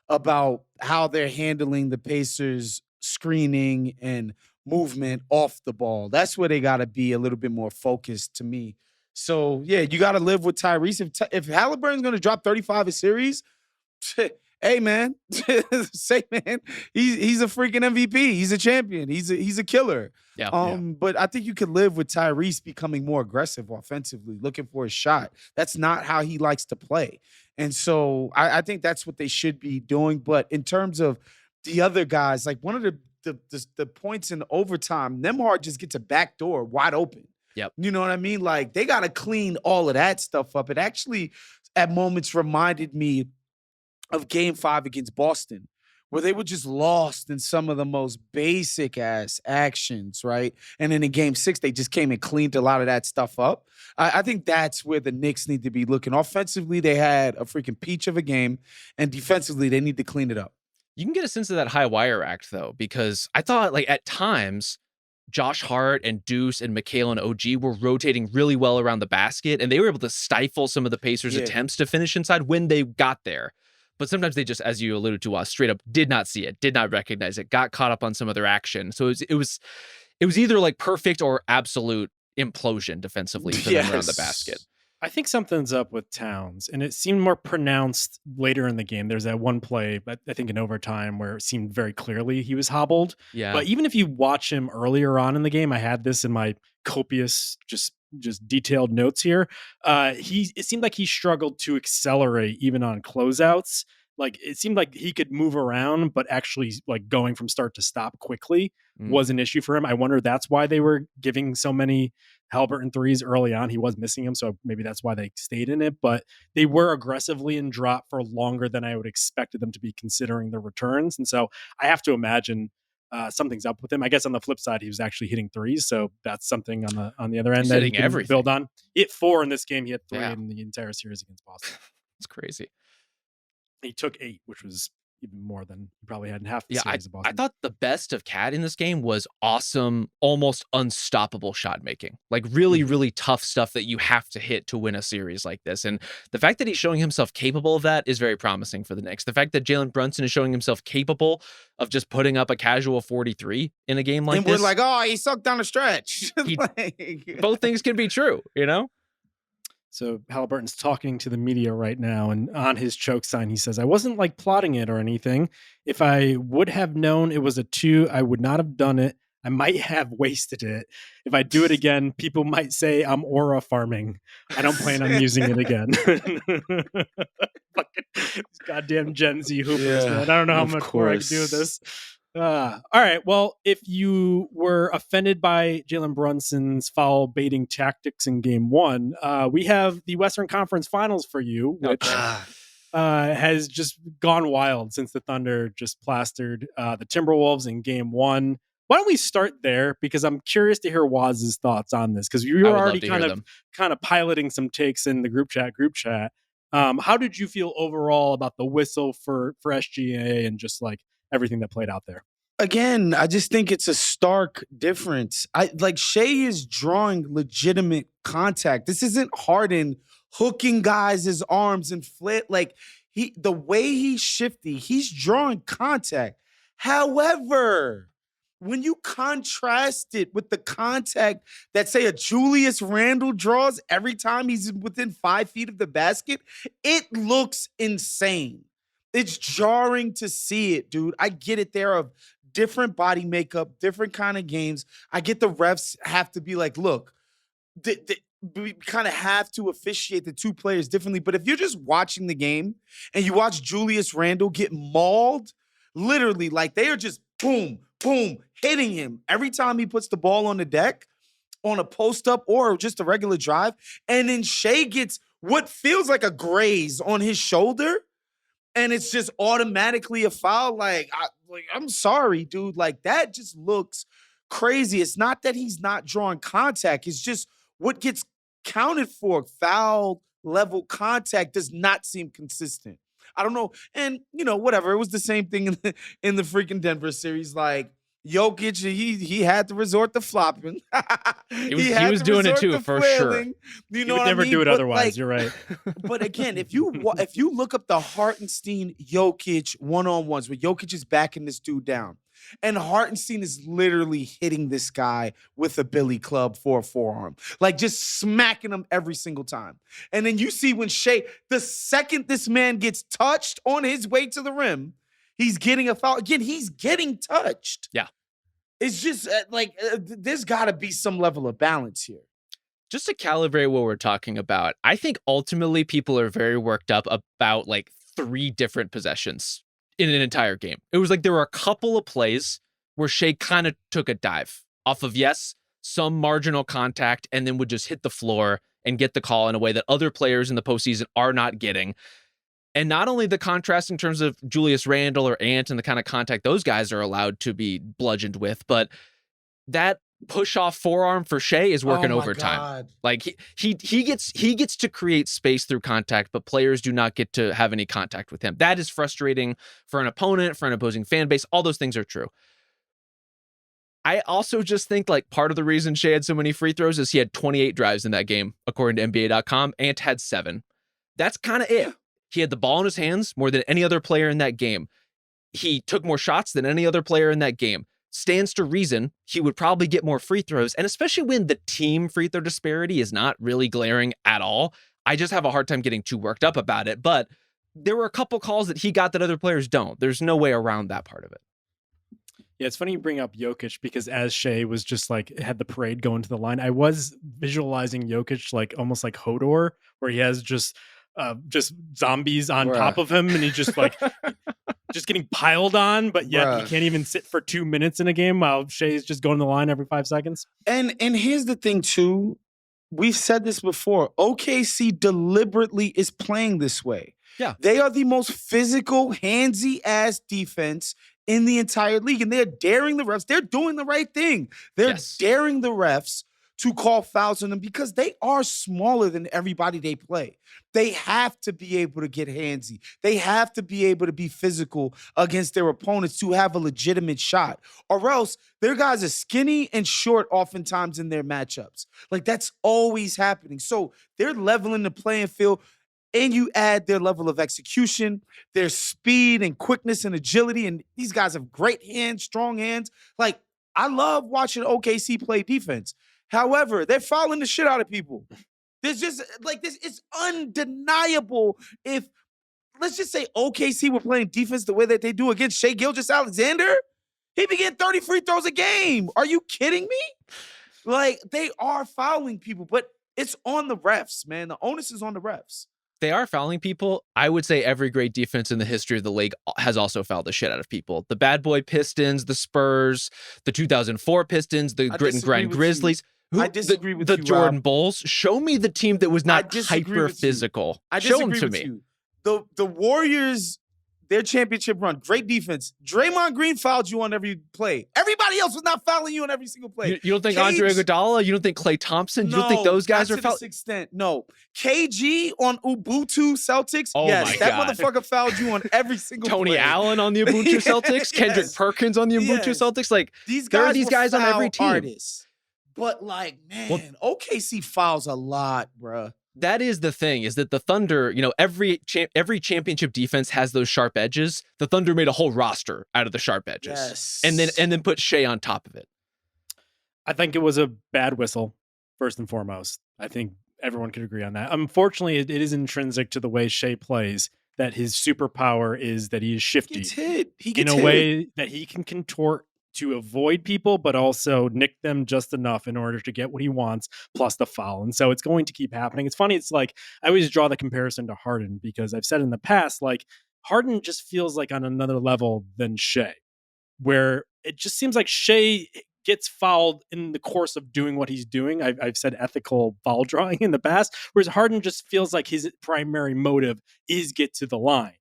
about how they're handling the Pacers screening and movement off the ball. That's where they got to be a little bit more focused to me. So, yeah, you got to live with Tyrese. If Halliburton's going to drop 35 a series, hey, man, say, man, he's a freaking MVP. He's a champion. He's a killer. But I think you could live with Tyrese becoming more aggressive offensively, looking for a shot. That's not how he likes to play. And so I think that's what they should be doing. But in terms of the other guys, like one of the points in overtime, Nembhard just gets a back door wide open. Yep. You know what I mean? Like, they got to clean all of that stuff up. It actually, at moments, reminded me of Game 5 against Boston, where they were just lost in some of the most basic ass actions, right? And then in game 6, they just came and cleaned a lot of that stuff up. I think that's where the Knicks need to be looking. Offensively, they had a freaking peach of a game, and defensively, they need to clean it up. You can get a sense of that high wire act, though, because I thought, like, at times, Josh Hart and Deuce and Mikal and OG were rotating really well around the basket, and they were able to stifle some of the Pacers' attempts to finish inside when they got there. But sometimes they just, as you alluded to, straight up did not see it, did not recognize it, got caught up on some other action. So it was either like perfect or absolute implosion defensively for them around the basket. I think something's up with Towns, and it seemed more pronounced later in the game. There's that one play, I think in overtime, where it seemed very clearly he was hobbled. Yeah. But even if you watch him earlier on in the game, I had this in my copious, just detailed notes here. It seemed like he struggled to accelerate even on closeouts. Like it seemed like he could move around, but actually like going from start to stop quickly was an issue for him. I wonder that's why they were giving so many Haliburton threes early on. He was missing them, so maybe that's why they stayed in it. But they were aggressively in drop for longer than I would expected them to be, considering the returns. And so I have to imagine something's up with him. I guess on the flip side, he was actually hitting threes, so that's something on the other end that he can build on. He hit 4 in this game. He had 3 in the entire series against Boston. It's crazy. He took 8, which was even more than he probably had in half the series of Boston. I thought the best of Cat in this game was awesome, almost unstoppable shot making. Like really, really tough stuff that you have to hit to win a series like this. And the fact that he's showing himself capable of that is very promising for the Knicks. The fact that Jalen Brunson is showing himself capable of just putting up a casual 43 in a game like and this. And we're like, oh, he sucked down the stretch. Both things can be true, you know? So Haliburton's talking to the media right now, and on his choke sign, he says, "I wasn't like plotting it or anything. If I would have known it was a 2, I would not have done it. I might have wasted it. If I do it again, people might say I'm aura farming. I don't plan on using it again." Fucking goddamn Gen Z hoopers, man. I don't know how much more I can do with this. All right. Well, if you were offended by Jalen Brunson's foul baiting tactics in game 1, we have the Western Conference Finals for you, which has just gone wild since the Thunder just plastered the Timberwolves in game 1. Why don't we start there? Because I'm curious to hear Waz's thoughts on this, because you were already kind of piloting some takes in the group chat. How did you feel overall about the whistle for SGA and just like everything that played out there? Again, I just think it's a stark difference. Shea is drawing legitimate contact. This isn't Harden hooking guys' arms and flit. The way he's shifty, he's drawing contact. However, when you contrast it with the contact that, say, a Julius Randle draws every time he's within 5 feet of the basket, it looks insane. It's jarring to see it, dude. I get it. There are different body makeup, different kind of games. I get the refs have to be like, look, we kind of have to officiate the two players differently. But if you're just watching the game and you watch Julius Randle get mauled, literally, like they are just boom, boom, hitting him every time he puts the ball on the deck on a post-up or just a regular drive. And then Shea gets what feels like a graze on his shoulder, and it's just automatically a foul. I'm sorry, dude. Like, that just looks crazy. It's not that he's not drawing contact. It's just what gets counted for. Foul level contact does not seem consistent. I don't know. And, whatever. It was the same thing in the freaking Denver series. Like, Jokic, he had to resort to flopping. He was doing it too, for sure. You know, would never do it otherwise. You're right. But again, if you look up the Hartenstein Jokic one-on-ones, where Jokic is backing this dude down, and Hartenstein is literally hitting this guy with a billy club for a forearm, like just smacking him every single time. And then you see when Shea, the second this man gets touched on his way to the rim, he's getting a foul. Again, he's getting touched. Yeah. It's just there's got to be some level of balance here. Just to calibrate what we're talking about, I think ultimately people are very worked up about like 3 different possessions in an entire game. It was like there were a couple of plays where Shea kind of took a dive off of, some marginal contact, and then would just hit the floor and get the call in a way that other players in the postseason are not getting. And not only the contrast in terms of Julius Randle or Ant and the kind of contact those guys are allowed to be bludgeoned with, but that push off forearm for Shea is working overtime. God. Like he gets to create space through contact, but players do not get to have any contact with him. That is frustrating for an opponent, for an opposing fan base. All those things are true. I also just think like part of the reason Shea had so many free throws is he had 28 drives in that game, according to NBA.com. Ant had 7. That's kind of it. He had the ball in his hands more than any other player in that game. He took more shots than any other player in that game. Stands to reason he would probably get more free throws, and especially when the team free throw disparity is not really glaring at all. I just have a hard time getting too worked up about it, but there were a couple calls that he got that other players don't. There's no way around that part of it. Yeah, it's funny you bring up Jokic because as Shea was just like had the parade going to the line, I was visualizing Jokic like almost like Hodor, where he has just zombies on top of him and he's just like just getting piled on, but yet he can't even sit for 2 minutes in a game while Shea's just going to the line every 5 seconds. And here's the thing too, we've said this before, OKC deliberately is playing this way. Yeah. They are the most physical, handsy ass defense in the entire league, and they're daring the refs. They're doing the right thing. They're daring the refs to call fouls on them because they are smaller than everybody they play. They have to be able to get handsy. They have to be able to be physical against their opponents to have a legitimate shot, or else their guys are skinny and short oftentimes in their matchups. Like, that's always happening. So they're leveling the playing field. And you add their level of execution, their speed and quickness and agility. And these guys have great hands, strong hands. Like, I love watching OKC play defense. However, they're fouling the shit out of people. There's just, like, this, it's undeniable. If, let's just say OKC were playing defense the way that they do against Shai Gilgeous-Alexander, he'd be getting 30 free throws a game. Are you kidding me? Like, they are fouling people, but it's on the refs, man. The onus is on the refs. They are fouling people. I would say every great defense in the history of the league has also fouled the shit out of people. The bad boy Pistons, the Spurs, the 2004 Pistons, the grit and grind Grizzlies. I disagree with the you, Jordan Rob. Bulls. Show me the team that was not hyper physical. Show them to me. The Warriors, their championship run, great defense. Draymond Green fouled you on every play. Everybody else was not fouling you on every single play. You don't think Andre Iguodala? You don't think Klay Thompson? You don't think those guys are fouling? To this extent, no. KG on Ubuntu Celtics, oh yes, my that God. motherfucker fouled you on every single Tony play. Allen on the Ubuntu Celtics? Yes. Kendrick Perkins on the Ubuntu Celtics? Like, there are these guys on every team. Artists. But, like, man, OKC fouls a lot, bruh. That is the thing, is that the Thunder, you know, every championship defense has those sharp edges. The Thunder made a whole roster out of the sharp edges. Yes. And then put Shea on top of it. I think it was a bad whistle, first and foremost. I think everyone could agree on that. Unfortunately, it is intrinsic to the way Shea plays that his superpower is that he is shifty. He gets hit. In a way that he can contort to avoid people, but also nick them just enough in order to get what he wants, plus the foul. And so it's going to keep happening. It's funny. It's like, I always draw the comparison to Harden because I've said in the past, like, Harden just feels like on another level than Shea, where it just seems like Shea gets fouled in the course of doing what he's doing. I've said ethical foul drawing in the past, whereas Harden just feels like his primary motive is get to the line.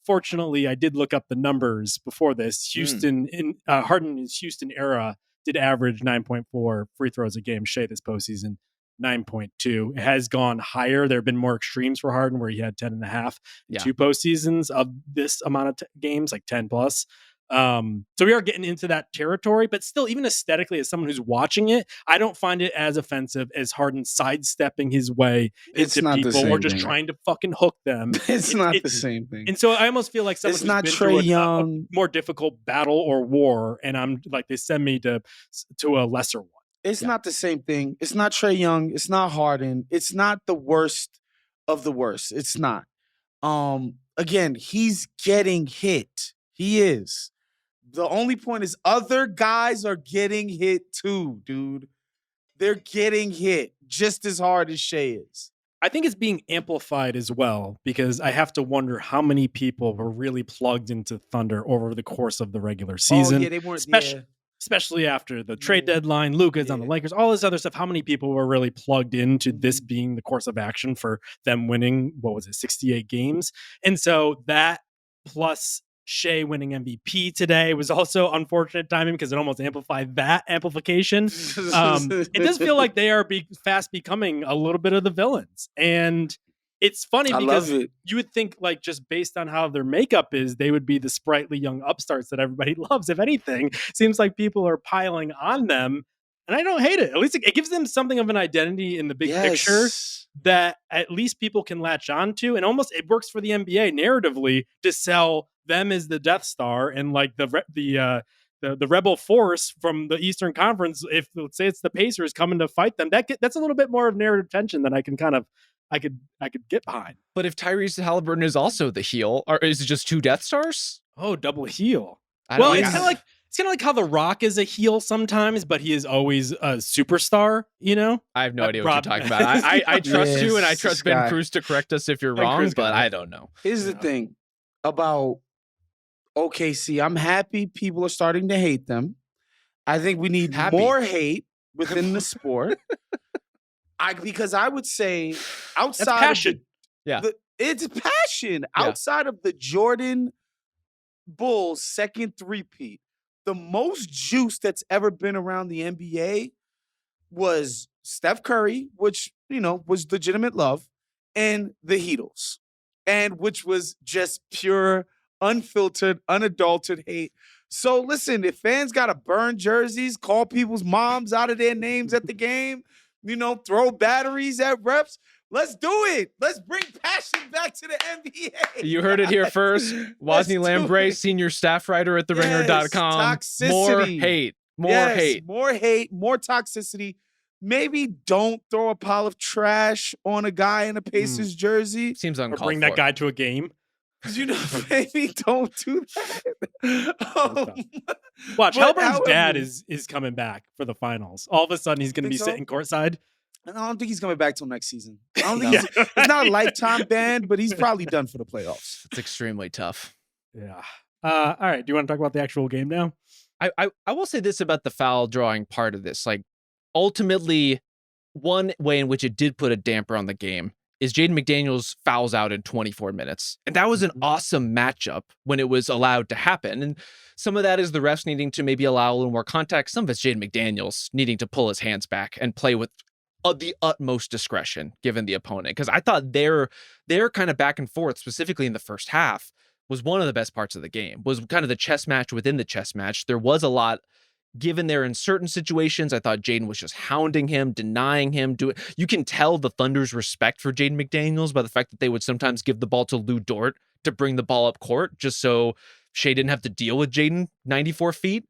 Unfortunately, I did look up the numbers before this. Harden in his Houston era did average 9.4 free throws a game. Shea this postseason, 9.2. It has gone higher. There have been more extremes for Harden where he had 10.5 in 2 postseasons of this amount of games, like 10 plus. So we are getting into that territory, but still, even aesthetically, as someone who's watching it, I don't find it as offensive as Harden sidestepping his way into people or just trying to fucking hook them. It's not the same thing. And so I almost feel like someone's not been Trae through Young. a more difficult battle or war, and I'm like, they send me to a lesser one. It's not the same thing. It's not Trae Young. It's not Harden. It's not the worst of the worst. It's not. Again, he's getting hit. He is. The only point is other guys are getting hit too, dude. They're getting hit just as hard as Shea is. I think it's being amplified as well because I have to wonder how many people were really plugged into Thunder over the course of the regular season. Oh, yeah, they weren't. especially after the trade deadline, Luka's on the Lakers, all this other stuff. How many people were really plugged into this being the course of action for them winning, 68 games? And so that plus Shea winning MVP today was also unfortunate timing because it almost amplified that amplification. It does feel like they are fast becoming a little bit of the villains. And it's funny because you would think, like, just based on how their makeup is, they would be the sprightly young upstarts that everybody loves. If anything, seems like people are piling on them. And I don't hate it. At least it gives them something of an identity in the big picture that at least people can latch on to. And almost it works for the NBA narratively to sell them as the Death Star and like the rebel force from the Eastern Conference. If let's say it's the Pacers coming to fight them, that's a little bit more of narrative tension than I can I could get behind. But if Tyrese Halliburton is also the heel, or is it just 2 Death Stars? Oh, double heel. Well, it's kind of like how The Rock is a heel sometimes, but he is always a superstar, you know? I have no idea what you're talking about. I trust you, and I trust Ben Cruz to correct us if you're wrong, but I don't know. Here's the thing about OKC. I'm happy people are starting to hate them. I think we need more hate within the sport. Because I would say outside That's passion. It's passion. Outside of the Jordan Bulls second three-peat, the most juice that's ever been around the NBA was Steph Curry, which, was legitimate love, and the Heatles, and which was just pure, unfiltered, unadulterated hate. So listen, if fans got to burn jerseys, call people's moms out of their names at the game, throw batteries at reps, let's do it. Let's bring passion back to the NBA. You heard it here first. Wosny Lambre, senior staff writer at TheRinger.com. Toxicity. More hate. More hate, more toxicity. Maybe don't throw a pile of trash on a guy in a Pacers jersey. Seems uncalled for. Or bring that guy to a game. Maybe don't do that. Watch, Halliburton's dad is coming back for the finals. All of a sudden, he's going to be sitting courtside. I don't think he's coming back till next season. I don't think it's not a lifetime ban, but he's probably done for the playoffs. It's extremely tough. Yeah. All right. Do you want to talk about the actual game now? I will say this about the foul drawing part of this. Like, ultimately, one way in which it did put a damper on the game is Jaden McDaniels fouls out in 24 minutes. And that was an awesome matchup when it was allowed to happen. And some of that is the refs needing to maybe allow a little more contact. Some of it's Jaden McDaniels needing to pull his hands back and play with the utmost discretion given the opponent. Because I thought their kind of back and forth, specifically in the first half, was one of the best parts of the game, was kind of the chess match within the chess match. There was a lot given there in certain situations. I thought Jaden was just hounding him, denying him. You can tell the Thunder's respect for Jaden McDaniels by the fact that they would sometimes give the ball to Lou Dort to bring the ball up court just so Shea didn't have to deal with Jaden 94 feet.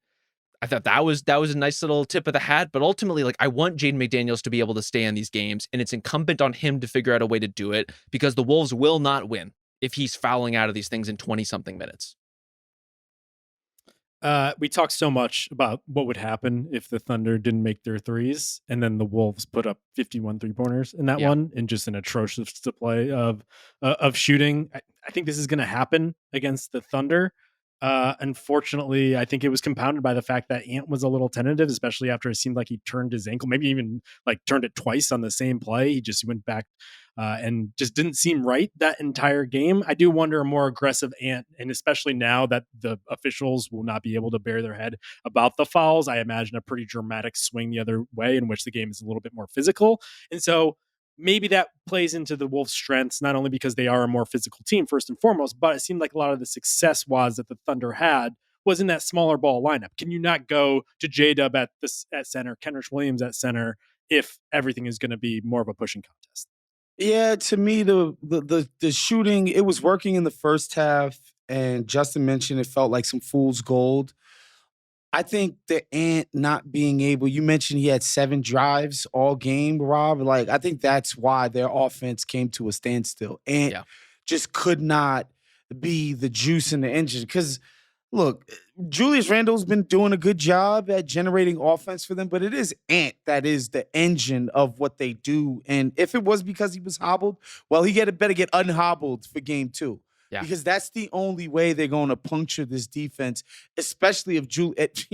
I thought that was a nice little tip of the hat. But ultimately, like, I want Jaden McDaniels to be able to stay in these games, and it's incumbent on him to figure out a way to do it because the Wolves will not win if he's fouling out of these things in 20-something minutes. We talked so much about what would happen if the Thunder didn't make their threes, and then the Wolves put up 51 3-pointers in that one, and just an atrocious display of shooting. I think this is going to happen against the Thunder. Unfortunately, I think it was compounded by the fact that Ant was a little tentative, especially after it seemed like he turned his ankle, maybe even like turned it twice on the same play. He just went back and just didn't seem right that entire game. I do wonder a more aggressive Ant, and especially now that the officials will not be able to bear their head about the fouls, I imagine a pretty dramatic swing the other way in which the game is a little bit more physical. And so maybe that plays into the Wolves' strengths, not only because they are a more physical team, first and foremost, but it seemed like a lot of the success that the Thunder had was in that smaller ball lineup. Can you not go to J-Dub at center, Kenrich Williams at center, if everything is going to be more of a pushing contest? Yeah, to me, the shooting, it was working in the first half, and Justin mentioned it felt like some fool's gold. I think the Ant not being able, you mentioned he had 7 drives all game, Rob. Like, I think that's why their offense came to a standstill. Ant just could not be the juice in the engine. Because, look, Julius Randle's been doing a good job at generating offense for them, but it is Ant that is the engine of what they do. And if it was because he was hobbled, well, he better get unhobbled for game 2. Yeah. because that's the only way they're going to puncture this defense, especially if Julius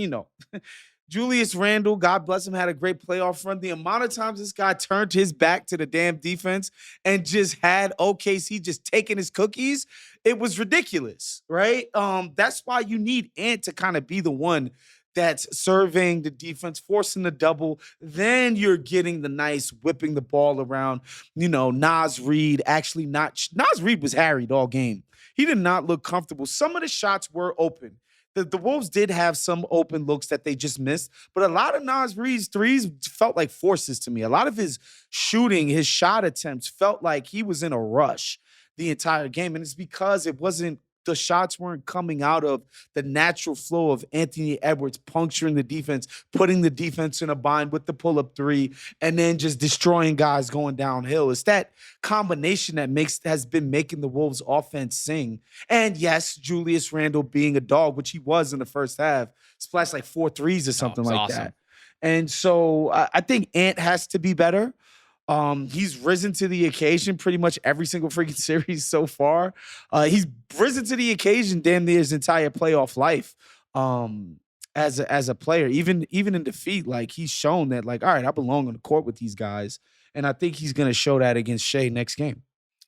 Randle, God bless him, had a great playoff run. The amount of times this guy turned his back to the damn defense and just had OKC just taking his cookies, it was ridiculous, right? That's why you need Ant to kind of be the one that's surveying the defense, forcing the double. Then you're getting the nice whipping the ball around. Naz Reid Naz Reid was harried all game. He did not look comfortable. Some of the shots were open. The Wolves did have some open looks that they just missed, but a lot of Naz Reid's threes felt like forces to me. A lot of his shooting, his shot attempts felt like he was in a rush the entire game, and it's because the shots weren't coming out of the natural flow of Anthony Edwards puncturing the defense, putting the defense in a bind with the pull-up three, and then just destroying guys going downhill. It's that combination that has been making the Wolves offense sing. And yes, Julius Randle being a dog, which he was in the first half, splashed like 4 threes or something like awesome. that. And so I think Ant has to be better. He's risen to the occasion pretty much every single freaking series so far. He's risen to the occasion damn near his entire playoff life. As a player, even in defeat, like he's shown that, like, all right, I belong on the court with these guys, and I think he's going to show that against Shea next game.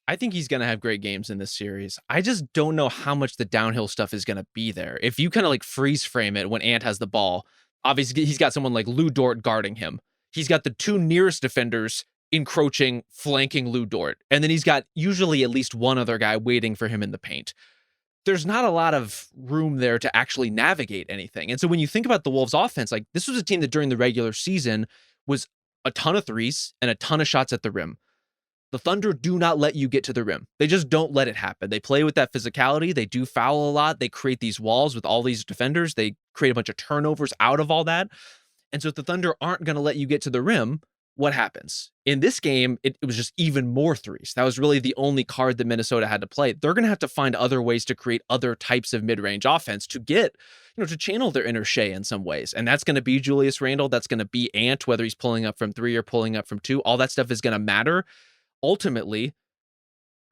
I think he's going to have great games in this series. I just don't know how much the downhill stuff is going to be there. If you kind of like freeze frame it when Ant has the ball, obviously he's got someone like Lou Dort guarding him. He's got the 2 nearest defenders encroaching, flanking Lou Dort. And then he's got usually at least one other guy waiting for him in the paint. There's not a lot of room there to actually navigate anything. And so when you think about the Wolves offense, like this was a team that during the regular season was a ton of threes and a ton of shots at the rim. The Thunder do not let you get to the rim. They just don't let it happen. They play with that physicality. They do foul a lot. They create these walls with all these defenders. They create a bunch of turnovers out of all that. And so if the Thunder aren't going to let you get to the rim, what happens? In this game, it was just even more threes. That was really the only card that Minnesota had to play. They're going to have to find other ways to create other types of mid-range offense to get, to channel their inner Shea in some ways. And that's going to be Julius Randle. That's going to be Ant, whether he's pulling up from 3 or pulling up from 2. All that stuff is going to matter. Ultimately,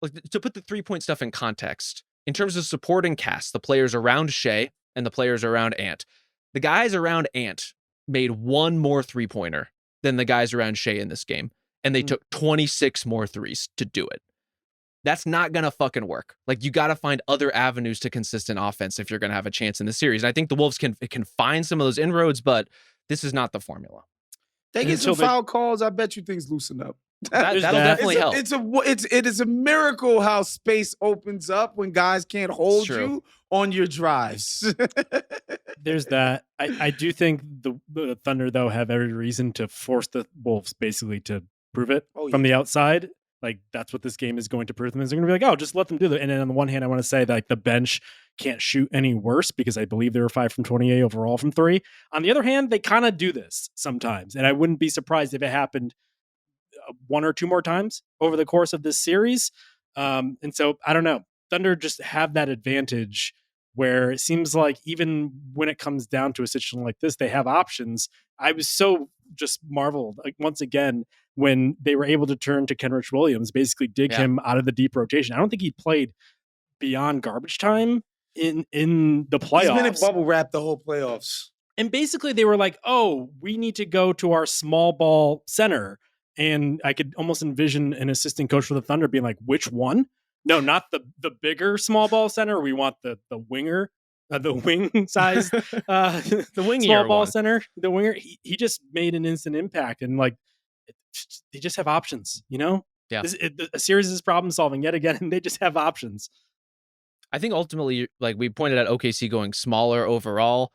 like, to put the 3-point stuff in context, in terms of supporting cast, the players around Shea and the players around Ant, the guys around Ant made 1 more 3-pointer than the guys around Shea in this game. And they took 26 more threes to do it. That's not going to fucking work. Like, you got to find other avenues to consistent offense if you're going to have a chance in the series. And I think the Wolves can find some of those inroads, but this is not the formula. They get some foul calls. I bet you things loosen up. That'll definitely help. It is a miracle how space opens up when guys can't hold you on your drives. There's that. I do think the Thunder, though, have every reason to force the Wolves basically to prove it from the outside. Like, that's what this game is going to prove them. Is they're going to be like, oh, just let them do that. And then on the one hand, I want to say that, like, the bench can't shoot any worse because I believe they were 5 from 28 overall from 3. On the other hand, they kind of do this sometimes. And I wouldn't be surprised if it happened 1 or 2 more times over the course of this series. And so, I don't know. Thunder just have that advantage where it seems like even when it comes down to a situation like this, they have options. I was so just marveled, like, once again, when they were able to turn to Kenrich Williams, basically dig him out of the deep rotation. I don't think he played beyond garbage time in the playoffs. He's been in bubble wrap the whole playoffs. And basically they were like, oh, we need to go to our small ball center. And I could almost envision an assistant coach for the Thunder being like, which one? No, not the bigger small ball center. We want the winger, the wing size, the wing small ball center. The winger. He just made an instant impact, and like they just have options. Yeah, a series is problem solving yet again, and they just have options. I think ultimately, like we pointed out, OKC going smaller overall.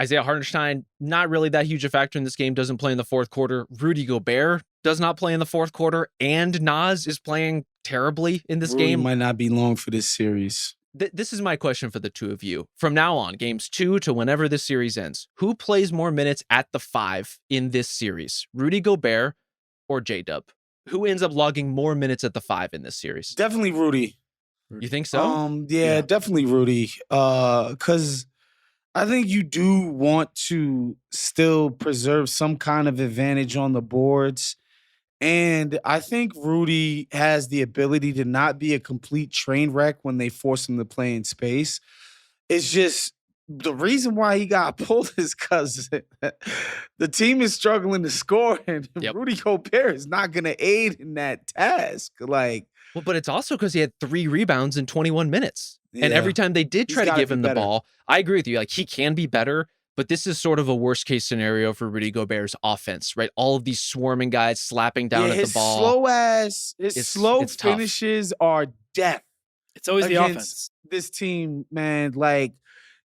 Isaiah Hardenstein, not really that huge a factor in this game, doesn't play in the fourth quarter. Rudy Gobert does not play in the fourth quarter, and Naz is playing terribly in this game. Might not be long for this series. This is my question for the two of you. From now on, games 2 to whenever this series ends, who plays more minutes at the 5 in this series? Rudy Gobert or J-Dub? Who ends up logging more minutes at the 5 in this series? Definitely Rudy. You think so? Yeah, definitely Rudy. Because I think you do want to still preserve some kind of advantage on the boards. And I think Rudy has the ability to not be a complete train wreck when they force him to play in space. It's just the reason why he got pulled is because the team is struggling to score, and Yep. Rudy Gobert is not going to aid in that task. Like, Well, but it's also because he had 3 rebounds in 21 minutes. And every time they did try to give him the ball, I agree with you. Like, he can be better, but this is sort of a worst case scenario for Rudy Gobert's offense, right? All of these swarming guys slapping down at the ball. His slow finishes are death. It's always the offense. This team, man, like,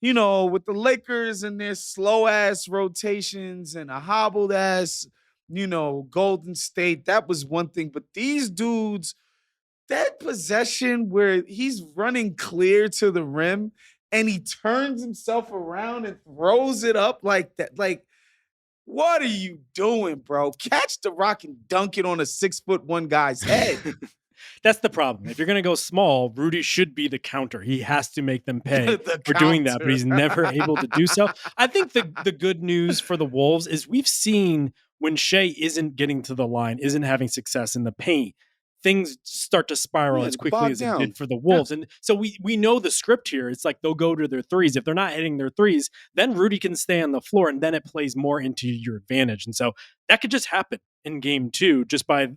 you know, with the Lakers and their slow ass rotations and a hobbled ass, you know, Golden State, that was one thing. But these dudes, that possession where he's running clear to the rim and he turns himself around and throws it up like that. Like, what are you doing, bro? Catch the rock and dunk it on a 6'1" guy's head. That's the problem. If you're going to go small, Rudy should be the counter. He has to make them pay for doing that, but he's never able to do so. I think the good news for the Wolves is we've seen when Shea isn't getting to the line, isn't having success in the paint, things start to spiral as quickly as it did for the Wolves. And so we know the script here. It's like they'll go to their threes. If they're not hitting their threes, then Rudy can stay on the floor, and then it plays more into your advantage. And so that could just happen in game 2 just by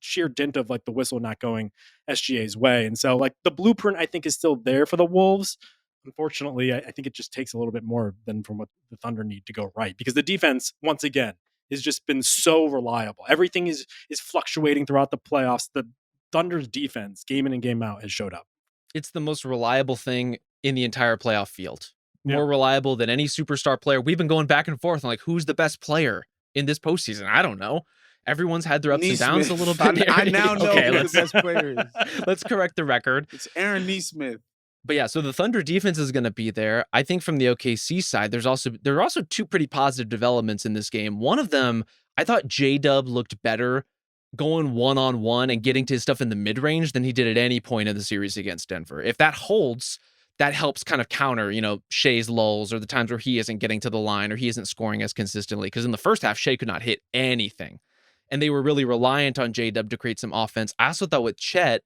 sheer dint of like the whistle not going SGA's way. And so like the blueprint I think is still there for the Wolves. Unfortunately, I think it just takes a little bit more than from what the Thunder need to go right, because the defense, once again, has just been so reliable. Everything is fluctuating throughout the playoffs. The Thunder's defense, game in and game out, has showed up. It's the most reliable thing in the entire playoff field. More reliable than any superstar player. We've been going back and forth on like who's the best player in this postseason. I don't know. Everyone's had their ups and downs a little bit. I now know who the best player is. Let's correct the record. It's Aaron Nesmith. But yeah, so the Thunder defense is going to be there. I think from the OKC side, there are also 2 pretty positive developments in this game. One of them, I thought J-Dub looked better going one-on-one and getting to his stuff in the mid-range than he did at any point in the series against Denver. If that holds, that helps kind of counter, you know, Shea's lulls or the times where he isn't getting to the line or he isn't scoring as consistently. Because in the first half, Shea could not hit anything. And they were really reliant on J-Dub to create some offense. I also thought with Chet,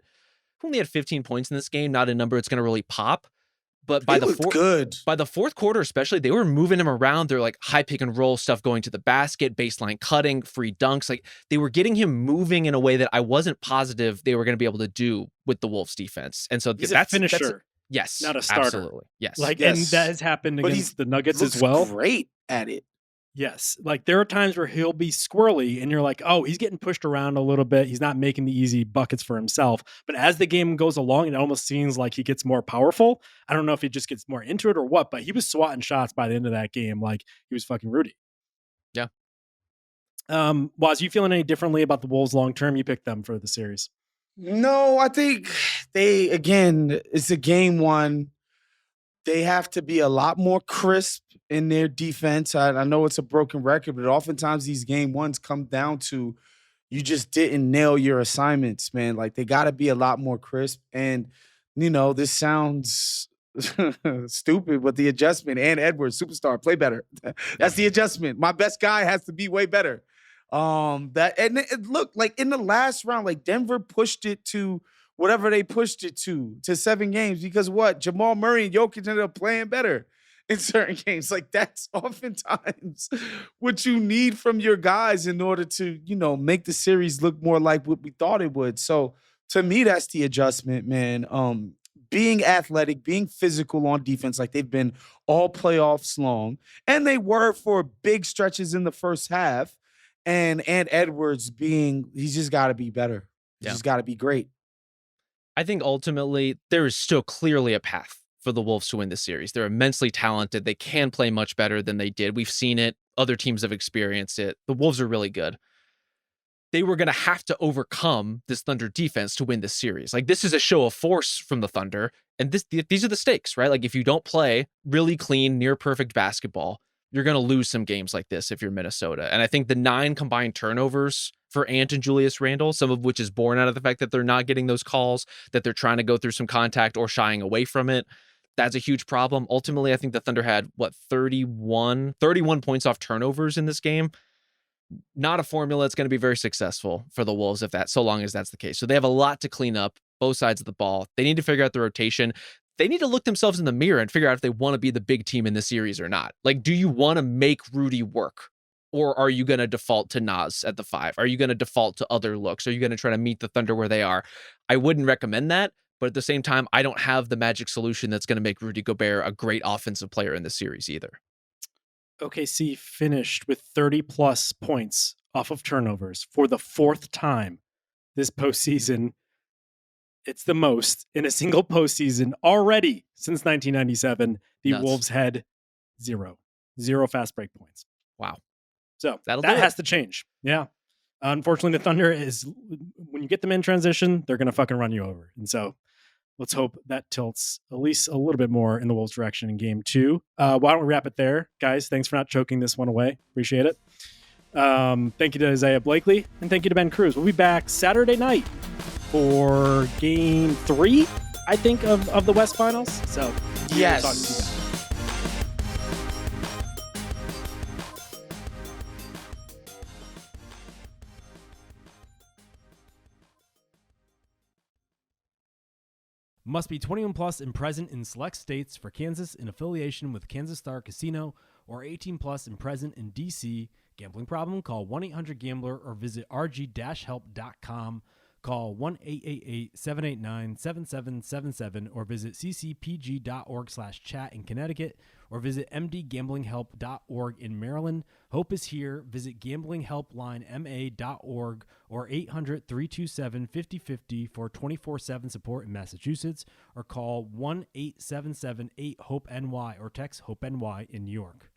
who only had 15 points in this game, not a number it's going to really pop. But by the fourth quarter, especially, they were moving him around. They're like high pick and roll stuff going to the basket, baseline cutting, free dunks. Like they were getting him moving in a way that I wasn't positive they were going to be able to do with the Wolves defense. And so that's a finisher. Yes. Not a starter. Absolutely. Yes. And that has happened against the Nuggets as well. Great at it. Yes. Like there are times where he'll be squirrely and you're like, oh, he's getting pushed around a little bit. He's not making the easy buckets for himself. But as the game goes along, it almost seems like he gets more powerful. I don't know if he just gets more into it or what, but he was swatting shots by the end of that game like he was fucking Rudy. Yeah. Waz, you feeling any differently about the Wolves long term? You picked them for the series. No, I think it's a game 1. They have to be a lot more crisp in their defense. I know it's a broken record, but oftentimes these game 1s come down to you just didn't nail your assignments, man. Like they got to be a lot more crisp. And, you know, this sounds stupid, but the adjustment, and Edwards, superstar, play better. That's the adjustment. My best guy has to be way better. Look, like in the last round, like Denver pushed it to whatever they pushed it to 7 games because what? Jamal Murray and Jokic ended up playing better in certain games. Like that's oftentimes what you need from your guys in order to, you know, make the series look more like what we thought it would. So to me, that's the adjustment, man. Being athletic, being physical on defense, like they've been all playoffs long, and they were for big stretches in the first half. And Edwards he's just got to be better. He's just got to be great. I think ultimately there is still clearly a path for the Wolves to win this series. They're immensely talented. They can play much better than they did. We've seen it. Other teams have experienced it. The Wolves are really good. They were going to have to overcome this Thunder defense to win this series. Like this is a show of force from the Thunder. And these are the stakes, right? Like if you don't play really clean, near perfect basketball, you're going to lose some games like this if you're Minnesota. And I think the 9 combined turnovers for Ant and Julius Randle, some of which is born out of the fact that they're not getting those calls, that they're trying to go through some contact or shying away from it. That's a huge problem. Ultimately, I think the Thunder had, 31 points off turnovers in this game. not a formula that's going to be very successful for the Wolves so long as that's the case. So they have a lot to clean up, both sides of the ball. They need to figure out the rotation. They need to look themselves in the mirror and figure out if they want to be the big team in the series or not. Like, do you want to make Rudy work? Or are you going to default to Nas at the 5? Are you going to default to other looks? Are you going to try to meet the Thunder where they are? I wouldn't recommend that. But at the same time, I don't have the magic solution that's going to make Rudy Gobert a great offensive player in this series either. OKC finished with 30-plus points off of turnovers for the 4th time this postseason. It's the most in a single postseason already since 1997. The Nuts. Wolves had zero fast break points. Wow. So That'll that do has to change. Yeah. Unfortunately, the Thunder when you get them in transition, they're going to fucking run you over. And so let's hope that tilts at least a little bit more in the Wolves' direction in game 2. Why don't we wrap it there? Guys, thanks for not choking this one away. Appreciate it. Thank you to Isaiah Blakely, and thank you to Ben Cruz. We'll be back Saturday night for game 3, I think, of the West Finals. So, yes. Talk to you guys. Must be 21 plus and present in select states for Kansas in affiliation with Kansas Star Casino, or 18 plus and present in DC. Gambling problem? Call 1-800-GAMBLER or visit rg-help.com. Call 1-888-789-7777 or visit ccpg.org/chat in Connecticut or visit mdgamblinghelp.org in Maryland. Hope is here. Visit gamblinghelplinema.org or 800-327-5050 for 24/7 support in Massachusetts or call 1-877-8-HOPE-NY or text HOPE-NY in New York.